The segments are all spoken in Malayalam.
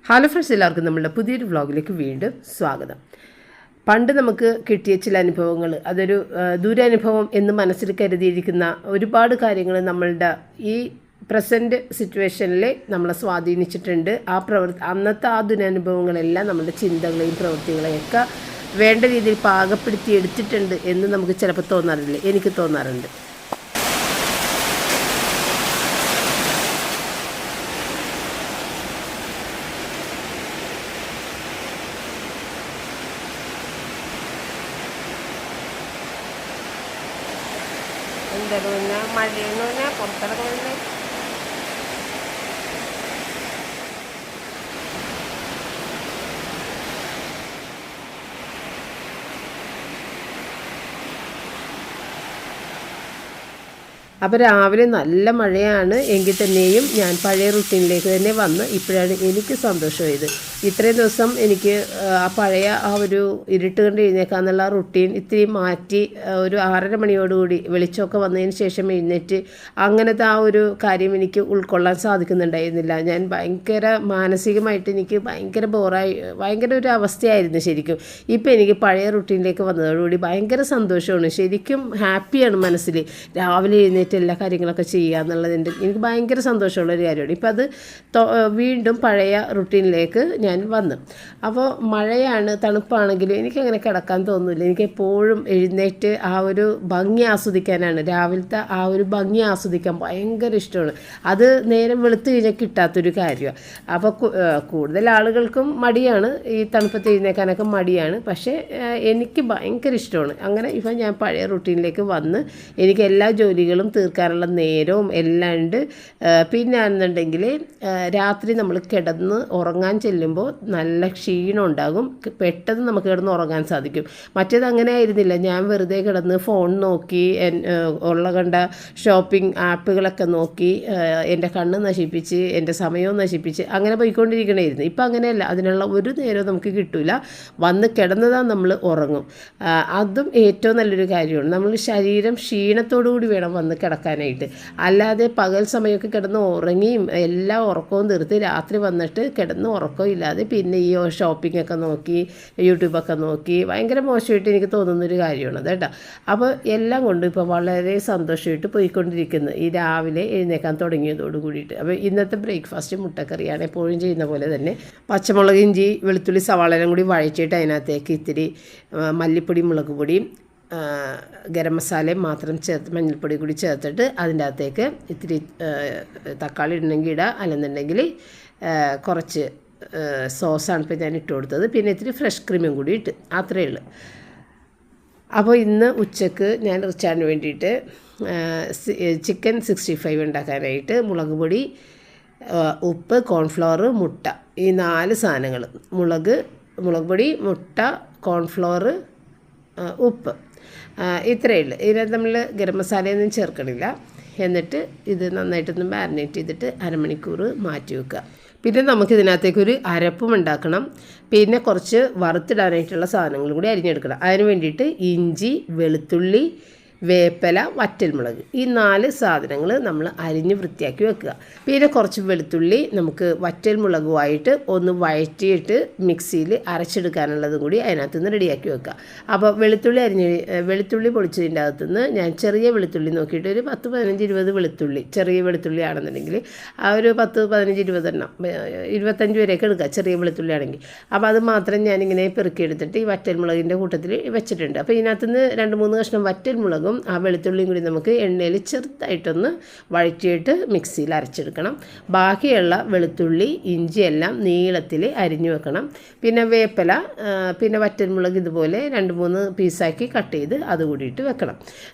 ഹലോ ഫ്രണ്ട്സ്, എല്ലാവർക്കും നമ്മളുടെ പുതിയൊരു വ്ളോഗിലേക്ക് വീണ്ടും സ്വാഗതം. പണ്ട് നമുക്ക് കിട്ടിയ ചില അനുഭവങ്ങൾ, അതൊരു ദുരനുഭവം എന്ന് മനസ്സിൽ കരുതിയിരിക്കുന്ന ഒരുപാട് കാര്യങ്ങൾ നമ്മളുടെ ഈ പ്രസൻറ്റ് സിറ്റുവേഷനിൽ നമ്മളെ സ്വാധീനിച്ചിട്ടുണ്ട്. അന്നത്തെ ആ ദുരനുഭവങ്ങളെല്ലാം നമ്മുടെ ചിന്തകളെയും പ്രവൃത്തികളെയൊക്കെ വേണ്ട രീതിയിൽ പാകപ്പെടുത്തി എടുത്തിട്ടുണ്ട് എന്ന് നമുക്ക് ചിലപ്പോൾ തോന്നാറില്ല. എനിക്ക് തോന്നാറുണ്ട്. എന്തായാലും പിന്നെ മഴയെന്ന് പറഞ്ഞാൽ പുറത്തിറങ്ങുന്നത് അപ്പോൾ രാവിലെ നല്ല മഴയാണ് എങ്കിൽ തന്നെയും ഞാൻ പഴയ റുട്ടീനിലേക്ക് തന്നെ വന്ന് ഇപ്പോഴാണ് എനിക്ക് സന്തോഷമായത്. ഇത്രയും ദിവസം എനിക്ക് ആ പഴയ ആ ഒരു ഇരുട്ട് കണ്ട് എഴുന്നേക്കാന്നുള്ള റുട്ടീൻ ഇത്തിരി മാറ്റി ഒരു 6:30 മണിയോടുകൂടി വെളിച്ചമൊക്കെ വന്നതിന് ശേഷം എഴുന്നേറ്റ് അങ്ങനത്തെ ആ ഒരു കാര്യം എനിക്ക് ഉൾക്കൊള്ളാൻ സാധിക്കുന്നുണ്ടായിരുന്നില്ല. ഞാൻ മാനസികമായിട്ട് എനിക്ക് ഭയങ്കര ഒരു അവസ്ഥയായിരുന്നു ശരിക്കും. ഇപ്പോൾ എനിക്ക് പഴയ റുട്ടീനിലേക്ക് വന്നതോടുകൂടി ഭയങ്കര സന്തോഷമാണ്. ശരിക്കും ഹാപ്പിയാണ് മനസ്സിൽ. രാവിലെ എഴുന്നേറ്റ് എല്ലാ കാര്യങ്ങളൊക്കെ ചെയ്യുക എന്നുള്ളതിൻ്റെ എനിക്ക് ഭയങ്കര സന്തോഷമുള്ളൊരു കാര്യമാണ്. ഇപ്പം അത് വീണ്ടും പഴയ റുട്ടീനിലേക്ക് ഞാൻ വന്നു. അപ്പോൾ മഴയാണ്, തണുപ്പാണെങ്കിലും എനിക്കങ്ങനെ കിടക്കാൻ തോന്നുന്നില്ല. എനിക്ക് എപ്പോഴും എഴുന്നേറ്റ് ആ ഒരു ഭംഗി ആസ്വദിക്കാനാണ്, രാവിലത്തെ ആ ഒരു ഭംഗി ആസ്വദിക്കാൻ ഭയങ്കര ഇഷ്ടമാണ്. അത് നേരം വെളുത്ത് കഴിഞ്ഞാൽ കിട്ടാത്തൊരു കാര്യമാണ്. അപ്പോൾ കൂടുതൽ ആളുകൾക്കും മടിയാണ്, ഈ തണുപ്പത്ത് എഴുന്നേക്കാനൊക്കെ മടിയാണ്. പക്ഷേ എനിക്ക് ഭയങ്കര ഇഷ്ടമാണ്. അങ്ങനെ ഇപ്പം ഞാൻ പഴയ റുട്ടീനിലേക്ക് വന്ന് എനിക്ക് എല്ലാ ജോലികളും തീർക്കാനുള്ള നേരവും എല്ലാം ഉണ്ട്. പിന്നെ ആണെന്നുണ്ടെങ്കിൽ രാത്രി നമ്മൾ കിടന്ന് ഉറങ്ങാൻ ചെല്ലുമ്പോൾ നല്ല ക്ഷീണം ഉണ്ടാകും. പെട്ടെന്ന് നമുക്ക് കിടന്ന് ഉറങ്ങാൻ സാധിക്കും. മറ്റേത് അങ്ങനെ ആയിരുന്നില്ല. ഞാൻ വെറുതെ കിടന്ന് ഫോൺ നോക്കി കണ്ട ഷോപ്പിംഗ് ആപ്പുകളൊക്കെ നോക്കി എൻ്റെ കണ്ണ് നശിപ്പിച്ച് എൻ്റെ സമയവും നശിപ്പിച്ച് അങ്ങനെ പോയിക്കൊണ്ടിരിക്കണമായിരുന്നു. ഇപ്പം അങ്ങനെയല്ല. അതിനുള്ള ഒരു നേരവും നമുക്ക് കിട്ടില്ല. വന്ന് കിടന്നതാ നമ്മൾ ഉറങ്ങും. അതും ഏറ്റവും നല്ലൊരു കാര്യമാണ്. നമ്മൾ ശരീരം ക്ഷീണത്തോടുകൂടി വേണം വന്ന് കിടക്കാനായിട്ട്. അല്ലാതെ പകൽ സമയമൊക്കെ കിടന്ന് ഉറങ്ങിയും എല്ലാ ഉറക്കവും തീർത്ത് രാത്രി വന്നിട്ട് കിടന്ന് ഉറക്കവും ഇല്ലാതെ പിന്നെ ഈ ഷോപ്പിങ്ങൊക്കെ നോക്കി യൂട്യൂബൊക്കെ നോക്കി ഭയങ്കര മോശമായിട്ട് എനിക്ക് തോന്നുന്നൊരു കാര്യമാണ് കേട്ടോ. അപ്പോൾ എല്ലാം കൊണ്ടും ഇപ്പോൾ വളരെ സന്തോഷമായിട്ട് പോയിക്കൊണ്ടിരിക്കുന്നു ഈ രാവിലെ എഴുന്നേക്കാൻ തുടങ്ങിയതോട് കൂടിയിട്ട്. അപ്പോൾ ഇന്നത്തെ ബ്രേക്ക്ഫാസ്റ്റ് മുട്ടക്കറിയാണ്. എപ്പോഴും ചെയ്യുന്ന പോലെ തന്നെ പച്ചമുളക്, ഇഞ്ചി, വെളുത്തുള്ളി, സവാളെല്ലാം കൂടി വഴച്ചിട്ട് അതിനകത്തേക്ക് ഇത്തിരി മല്ലിപ്പൊടി, മുളക് പൊടിയും ഗരം മസാലയും മാത്രം ചേർത്ത് മഞ്ഞൾപ്പൊടി കൂടി ചേർത്തിട്ട് അതിൻ്റെ അകത്തേക്ക് ഇത്തിരി തക്കാളി ഇടണമെങ്കിൽ ഇടുക, അല്ലെന്നുണ്ടെങ്കിൽ കുറച്ച് സോസാണ് ഇപ്പോൾ ഞാൻ ഇട്ട് കൊടുത്തത്. പിന്നെ ഇത്തിരി ഫ്രഷ് ക്രീമും കൂടി ഇട്ട്, അത്രയേ ഉള്ളൂ. അപ്പോൾ ഇന്ന് ഉച്ചക്ക് ഞാൻ റിച്ചാന് വേണ്ടിയിട്ട് ചിക്കൻ 65 ഉണ്ടാക്കാനായിട്ട് മുളക് പൊടി, ഉപ്പ്, കോൺഫ്ലവർ, മുട്ട, ഈ 4 സാധനങ്ങൾ, മുളക് പൊടി, മുട്ട, കോൺഫ്ലവർ, ഉപ്പ്, ഇത്രയേ ഉള്ളൂ. ഇതിനകത്ത് നമ്മൾ ഗരം മസാലയൊന്നും ചേർക്കണില്ല. എന്നിട്ട് ഇത് നന്നായിട്ടൊന്ന് മാരിനേറ്റ് ചെയ്തിട്ട് 1/2 മണിക്കൂർ മാറ്റി വെക്കുക. പിന്നെ നമുക്കിതിനകത്തേക്കൊരു അരപ്പും ഉണ്ടാക്കണം. പിന്നെ കുറച്ച് വറുത്തിടാനായിട്ടുള്ള സാധനങ്ങളും കൂടി അരിഞ്ഞെടുക്കണം. അതിന് വേണ്ടിയിട്ട് ഇഞ്ചി, വെളുത്തുള്ളി, വേപ്പില, വറ്റൽമുളക്, ഈ 4 സാധനങ്ങൾ നമ്മൾ അരിഞ്ഞ് വൃത്തിയാക്കി വെക്കുക. പിന്നെ കുറച്ച് വെളുത്തുള്ളി നമുക്ക് വറ്റൽമുളകുമായിട്ട് ഒന്ന് വഴറ്റിയിട്ട് മിക്സിയിൽ അരച്ചെടുക്കാനുള്ളതും കൂടി അതിനകത്ത് നിന്ന് റെഡിയാക്കി വെക്കുക. അപ്പോൾ വെളുത്തുള്ളി പൊളിച്ചതിൻ്റെ അകത്തുനിന്ന് ഞാൻ ചെറിയ വെളുത്തുള്ളി നോക്കിയിട്ട് ഒരു 10, 15, 20 വെളുത്തുള്ളി, ചെറിയ വെളുത്തുള്ളി ആണെന്നുണ്ടെങ്കിൽ ആ ഒരു 10, 15, 20 എണ്ണം, 25 വരെയൊക്കെ എടുക്കുക ചെറിയ വെളുത്തുള്ളി ആണെങ്കിൽ. അപ്പോൾ അത് മാത്രം ഞാനിങ്ങനെ പെറുക്കിയെടുത്തിട്ട് ഈ വറ്റൽമുളകിൻ്റെ കൂട്ടത്തിൽ വെച്ചിട്ടുണ്ട്. അപ്പോൾ ഇതിനകത്തുനിന്ന് 2-3 കഷ്ണം വറ്റൽമുളകും ആ വെളുത്തുള്ളിയും കൂടി നമുക്ക് എണ്ണയിൽ ചെറുതായിട്ടൊന്ന് വഴറ്റിയിട്ട് മിക്സിയിൽ അരച്ചെടുക്കണം. ബാക്കിയുള്ള വെളുത്തുള്ളി, ഇഞ്ചിയെല്ലാം നീളത്തിൽ അരിഞ്ഞു വെക്കണം. പിന്നെ വേപ്പില, പിന്നെ വറ്റൽമുളക് ഇതുപോലെ 2-3 പീസാക്കി കട്ട് ചെയ്ത് അത് കൂടിയിട്ട് വെക്കണം.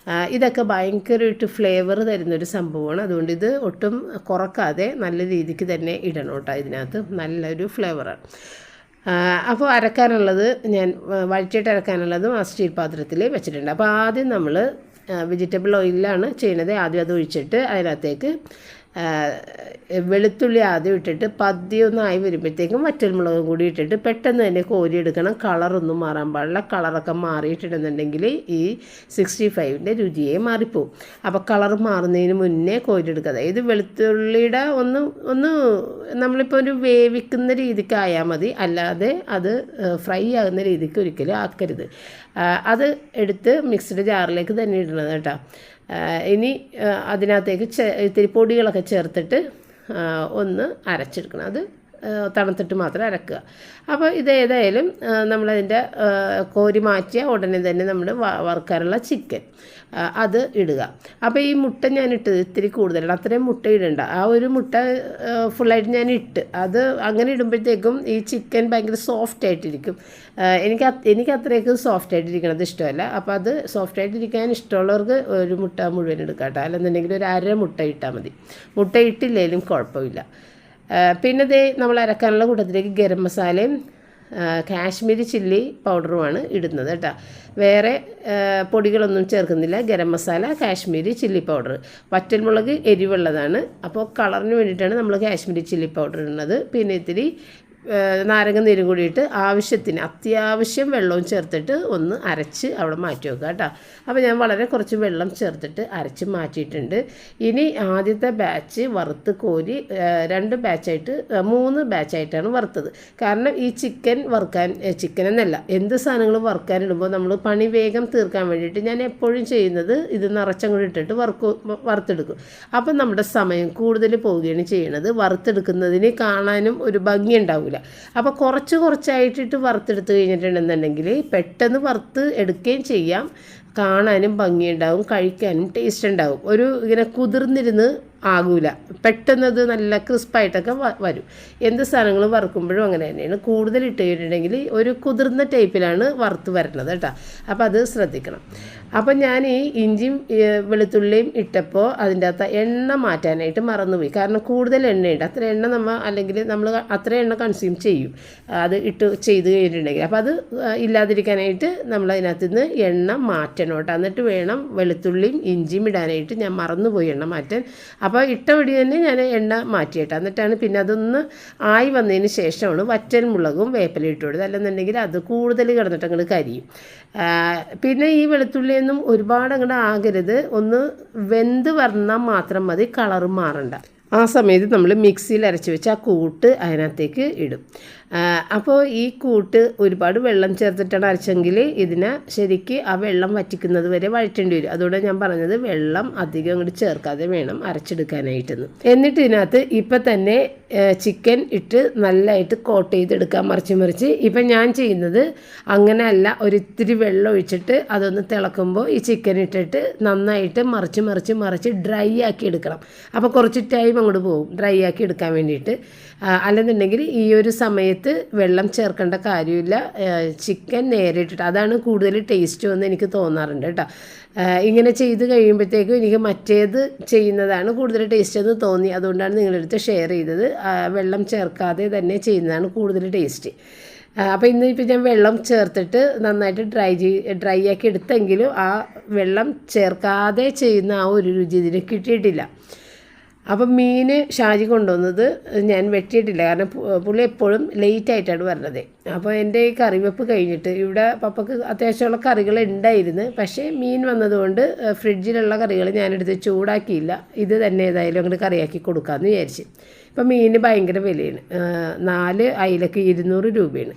ഇതൊക്കെ ഭയങ്കരമായിട്ട് ഫ്ലേവർ തരുന്നൊരു സംഭവമാണ്. അതുകൊണ്ട് ഇത് ഒട്ടും കുറക്കാതെ നല്ല രീതിക്ക് തന്നെ ഇടണം കേട്ടോ. ഇതിനകത്ത് നല്ലൊരു ഫ്ലേവറാണ്. അപ്പോൾ അരക്കാനുള്ളത് ഞാൻ വഴറ്റിയിട്ട് അരക്കാനുള്ളതും ആ സ്റ്റീൽ പാത്രത്തിൽ വെച്ചിട്ടുണ്ട്. അപ്പോൾ ആദ്യം നമ്മൾ വെജിറ്റബിൾ ഓയിലാണ് ചെയ്യുന്നത്. ആദ്യം അത് ഒഴിച്ചിട്ട് അതിനകത്തേക്ക് വെളുത്തുള്ളി ആദ്യം ഇട്ടിട്ട് പതിയെ ഒന്നായി വരുമ്പോഴത്തേക്കും വറ്റൽമുളകും കൂടി ഇട്ടിട്ട് പെട്ടെന്ന് തന്നെ കോരിയെടുക്കണം. കളറൊന്നും മാറാൻ പാടില്ല. കളറൊക്കെ മാറിയിട്ടുണ്ടെന്നുണ്ടെങ്കിൽ ഈ 65ൻ്റെ രുചിയെ മാറിപ്പോവും. അപ്പോൾ കളർ മാറുന്നതിന് മുന്നേ കോരിയെടുക്കുക. അതായത് വെളുത്തുള്ളിയുടെ ഒന്ന് നമ്മളിപ്പോൾ ഒരു വേവിക്കുന്ന രീതിക്ക് ആയാൽ മതി, അല്ലാതെ അത് ഫ്രൈ ആകുന്ന രീതിക്ക് ഒരിക്കലും ആക്കരുത്. അത് എടുത്ത് മിക്സിയുടെ ജാറിലേക്ക് തന്നെ ഇടണം കേട്ടോ. ഇനി അതിനകത്തേക്ക് ഇത്തിരി പൊടികളൊക്കെ ചേർത്തിട്ട് ഒന്ന് അരച്ചെടുക്കണം. അത് തണുത്തിട്ട് മാത്രം അരക്കുക. അപ്പോൾ ഇതേതായാലും നമ്മളതിൻ്റെ കോരി മാറ്റിയ ഉടനെ തന്നെ നമ്മൾ വറുക്കാനുള്ള ചിക്കൻ അത് ഇടുക. അപ്പോൾ ഈ മുട്ട ഞാൻ ഇട്ടത് ഇത്തിരി കൂടുതലാണ്, അത്രയും മുട്ട ഇടണ്ട. ആ ഒരു മുട്ട ഫുള്ളായിട്ട് ഞാൻ ഇട്ട് അത് അങ്ങനെ ഇടുമ്പോഴത്തേക്കും ഈ ചിക്കൻ ഭയങ്കര സോഫ്റ്റായിട്ടിരിക്കും. എനിക്ക് അത്രയ്ക്ക് സോഫ്റ്റായിട്ടിരിക്കണത് ഇഷ്ടമല്ല. അപ്പോൾ അത് സോഫ്റ്റായിട്ടിരിക്കാൻ ഇഷ്ടമുള്ളവർക്ക് ഒരു മുട്ട മുഴുവൻ എടുക്കാം കേട്ടോ. അല്ലെന്നുണ്ടെങ്കിൽ ഒരു അര മുട്ട ഇട്ടാൽ മതി. മുട്ട ഇട്ടില്ലെങ്കിലും കുഴപ്പമില്ല. പിന്നെ ദേ നമ്മൾ അരക്കാനുള്ള കൂട്ടത്തിലേക്ക് ഗരം മസാലയും കാശ്മീരി ചില്ലി പൗഡറുമാണ് ഇടുന്നത് കേട്ടോ. വേറെ പൊടികളൊന്നും ചേർക്കുന്നില്ല. Garam masala, Kashmiri chilli powder. വറ്റൽമുളക് എരിവുള്ളതാണ്, അപ്പോൾ കളറിന് വേണ്ടിയിട്ടാണ് നമ്മൾ കാശ്മീരി ചില്ലി പൗഡർ ഇടുന്നത്. പിന്നെ ഇത്തിരി നാരങ്ങ നീരും കൂടിയിട്ട് ആവശ്യത്തിന് അത്യാവശ്യം വെള്ളവും ചേർത്തിട്ട് ഒന്ന് അരച്ച് അവിടെ മാറ്റി വെക്കുക കേട്ടോ. അപ്പോൾ ഞാൻ വളരെ കുറച്ച് വെള്ളം ചേർത്തിട്ട് അരച്ച് മാറ്റിയിട്ടുണ്ട്. ഇനി ആദ്യത്തെ ബാച്ച് വറുത്ത് കോരി 3 ബാച്ചായിട്ടാണ് വറുത്തത്. കാരണം ഈ ചിക്കൻ എന്നല്ല എന്ത് സാധനങ്ങൾ വറുക്കാനിടുമ്പോൾ നമ്മൾ പണി വേഗം തീർക്കാൻ വേണ്ടിയിട്ട് ഞാൻ എപ്പോഴും ചെയ്യുന്നത് ഇത് നിറച്ചങ്ങോട്ട് ഇട്ടിട്ട് വറുത്തെടുക്കും. അപ്പം നമ്മുടെ സമയം കൂടുതൽ പോവുകയാണ് ചെയ്യണത്. വറുത്തെടുക്കുന്നതിന് കാണാനും ഒരു ഭംഗി ഉണ്ടാവില്ല. അപ്പോൾ കുറച്ചായിട്ടിട്ട് വറുത്തെടുത്ത് കഴിഞ്ഞിട്ടുണ്ടെന്നുണ്ടെങ്കിൽ പെട്ടെന്ന് വറുത്ത് എടുക്കുകയും ചെയ്യാം, കാണാനും ഭംഗിയുണ്ടാവും, കഴിക്കാനും ടേസ്റ്റ് ഉണ്ടാവും. ഇങ്ങനെ കുതിർന്നിരുന്ന് ആകൂല, പെട്ടെന്നത് നല്ല ക്രിസ്പായിട്ടൊക്കെ വരും. എന്ത് സാധനങ്ങൾ വറുക്കുമ്പോഴും അങ്ങനെ തന്നെയാണ്. കൂടുതൽ ഇട്ട് കഴിഞ്ഞിട്ടുണ്ടെങ്കിൽ ഒരു കുതിർന്ന ടൈപ്പിലാണ് വറുത്ത് വരണത് കേട്ടോ. അപ്പോൾ അത് ശ്രദ്ധിക്കണം. അപ്പം ഞാൻ ഈ ഇഞ്ചിയും വെളുത്തുള്ളിയും ഇട്ടപ്പോൾ അതിൻ്റെ അകത്ത് എണ്ണ മാറ്റാനായിട്ട് മറന്നുപോയി. കാരണം കൂടുതൽ എണ്ണയുണ്ട്. അത്ര എണ്ണ നമ്മൾ അത്ര എണ്ണ കൺസ്യൂം ചെയ്യും അത് ചെയ്ത് കഴിഞ്ഞിട്ടുണ്ടെങ്കിൽ. അപ്പോൾ അത് ഇല്ലാതിരിക്കാനായിട്ട് നമ്മൾ അതിനകത്ത് നിന്ന് എണ്ണ മാറ്റണം കേട്ടോ. എന്നിട്ട് വേണം വെളുത്തുള്ളിയും ഇഞ്ചിയും ഇടാനായിട്ട്. ഞാൻ മറന്നുപോയി എണ്ണ മാറ്റാൻ. അപ്പോൾ ഇട്ട വഴി തന്നെ ഞാൻ എണ്ണ മാറ്റിയിട്ടാണ്. എന്നിട്ടാണ് പിന്നെ അതൊന്ന് ആയി വന്നതിന് ശേഷമാണ് വറ്റൽ മുളകും വേപ്പില ഇട്ട് കൊടുത്തത്. അല്ലെന്നുണ്ടെങ്കിൽ അത് കൂടുതൽ കിടന്നിട്ട് അങ്ങോട്ട് കരിയും. പിന്നെ ഈ വെളുത്തുള്ളിയൊന്നും ഒരുപാട് അങ്ങോട്ട് ആകരുത്, ഒന്ന് വെന്ത് വന്നാൽ മാത്രം മതി, കളറ് മാറണ്ട. ആ സമയത്ത് നമ്മൾ മിക്സിയിൽ അരച്ച് വെച്ച് ആ കൂട്ട് അതിനകത്തേക്ക് ഇടും. അപ്പോൾ ഈ കൂട്ട് ഒരുപാട് വെള്ളം ചേർത്തിട്ടാണ് അരച്ചെങ്കിൽ ഇതിനെ ശരിക്ക് ആ വെള്ളം വറ്റിക്കുന്നത് വരെ വഴറ്റേണ്ടി വരും. അതുകൊണ്ട് ഞാൻ പറഞ്ഞത് വെള്ളം അധികം അങ്ങോട്ട് ചേർക്കാതെ വേണം അരച്ചെടുക്കാനായിട്ടെന്ന്. എന്നിട്ട് ഇതിനകത്ത് ഇപ്പം തന്നെ ചിക്കൻ ഇട്ട് നല്ലതായിട്ട് കോട്ട് ചെയ്തെടുക്കാം, മറിച്ച്. ഇപ്പം ഞാൻ ചെയ്യുന്നത് അങ്ങനെയല്ല, ഒരിത്തിരി വെള്ളം ഒഴിച്ചിട്ട് അതൊന്ന് തിളക്കുമ്പോൾ ഈ ചിക്കൻ ഇട്ടിട്ട് നന്നായിട്ട് മറിച്ച് ഡ്രൈ ആക്കി എടുക്കണം. അപ്പോൾ കുറച്ച് ടൈം അങ്ങോട്ട് പോകും ഡ്രൈ ആക്കി എടുക്കാൻ വേണ്ടിയിട്ട്. അല്ലെന്നുണ്ടെങ്കിൽ ഈ ഒരു സമയത്ത് വെള്ളം ചേർക്കേണ്ട കാര്യമില്ല. ചിക്കൻ നേരെ ഇട്ടിട്ട് അതാണ് കൂടുതൽ ടേസ്റ്റ് എന്ന് എനിക്ക് തോന്നാറുണ്ട് കേട്ടോ. ഇങ്ങനെ ചെയ്ത് കഴിയുമ്പോഴത്തേക്കും എനിക്ക് മറ്റേത് ചെയ്യുന്നതാണ് കൂടുതൽ ടേസ്റ്റ് എന്ന് തോന്നി. അതുകൊണ്ടാണ് നിങ്ങളുടെ അടുത്ത് ഷെയർ ചെയ്തത്. വെള്ളം ചേർക്കാതെ തന്നെ ചെയ്യുന്നതാണ് കൂടുതൽ ടേസ്റ്റ്. അപ്പോൾ ഇന്നിപ്പോൾ ഞാൻ വെള്ളം ചേർത്തിട്ട് നന്നായിട്ട് ഡ്രൈ ആക്കി എടുത്തെങ്കിലും ആ വെള്ളം ചേർക്കാതെ ചെയ്യുന്ന ആ ഒരു രുചി ഇതിന് കിട്ടിയിട്ടില്ല. അപ്പം മീൻ ഷാജി കൊണ്ടുവന്നത് ഞാൻ വെട്ടിയിട്ടില്ല, കാരണം പുള്ളി എപ്പോഴും ലേറ്റായിട്ടാണ് വരുന്നത്. അപ്പോൾ എൻ്റെ ഈ കറിവെപ്പ് കഴിഞ്ഞിട്ട് ഇവിടെ പപ്പക്ക് അത്യാവശ്യമുള്ള കറികൾ ഉണ്ടായിരുന്നു. പക്ഷേ മീൻ വന്നതുകൊണ്ട് ഫ്രിഡ്ജിലുള്ള കറികൾ ഞാനെടുത്ത് ചൂടാക്കിയില്ല. ഇത് തന്നെ ഏതായാലും അങ്ങോട്ട് കറിയാക്കി കൊടുക്കാമെന്ന് വിചാരിച്ച്. ഇപ്പം മീന് ഭയങ്കര വിലയാണ്. 4 അയിലക്ക് 200 രൂപയാണ്.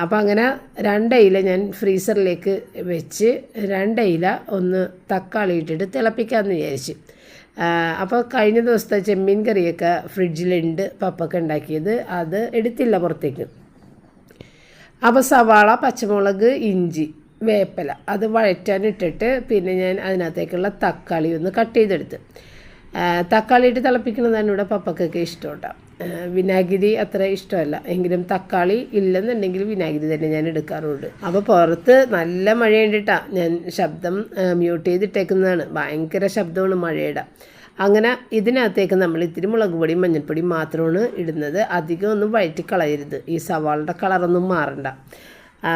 അപ്പോൾ അങ്ങനെ 2 അയില ഞാൻ ഫ്രീസറിലേക്ക് വെച്ച് 2 അയില ഒന്ന് തക്കാളി ഇട്ടിട്ട് തിളപ്പിക്കാമെന്ന് വിചാരിച്ച്. അപ്പോൾ കഴിഞ്ഞ ദിവസത്തെ ചെമ്മീൻ കറിയൊക്കെ ഫ്രിഡ്ജിലുണ്ട്, പപ്പൊക്കെ ഉണ്ടാക്കിയത്. അത് എടുത്തില്ല പുറത്തേക്ക്. അപ്പോൾ സവാള, പച്ചമുളക്, ഇഞ്ചി, വേപ്പില അത് വഴറ്റാനിട്ടിട്ട് പിന്നെ ഞാൻ അതിനകത്തേക്കുള്ള തക്കാളി ഒന്ന് കട്ട് ചെയ്തെടുത്ത്. തക്കാളി ഇട്ട് തിളപ്പിക്കുന്നതാണ് ഇവിടെ പപ്പക്കൊക്കെ ഇഷ്ടം കേട്ടോ. വിനാഗിരി അത്ര ഇഷ്ടമല്ല, എങ്കിലും തക്കാളി ഇല്ലെന്നുണ്ടെങ്കിൽ വിനാഗിരി തന്നെ ഞാൻ എടുക്കാറുണ്ട്. അപ്പോൾ പുറത്ത് നല്ല മഴയുണ്ട് കേട്ടോ. ഞാൻ ശബ്ദം മ്യൂട്ട് ചെയ്തിട്ടേക്കുന്നതാണ്, ഭയങ്കര ശബ്ദമാണ് മഴയുടെ. അങ്ങനെ ഇതിനകത്തേക്ക് നമ്മൾ ഇത്തിരി മുളക് പൊടിയും മഞ്ഞൾപ്പൊടിയും മാത്രമാണ് ഇടുന്നത്. അധികം ഒന്നും വഴറ്റി കളയരുത്, ഈ സവാളയുടെ കളറൊന്നും മാറണ്ട.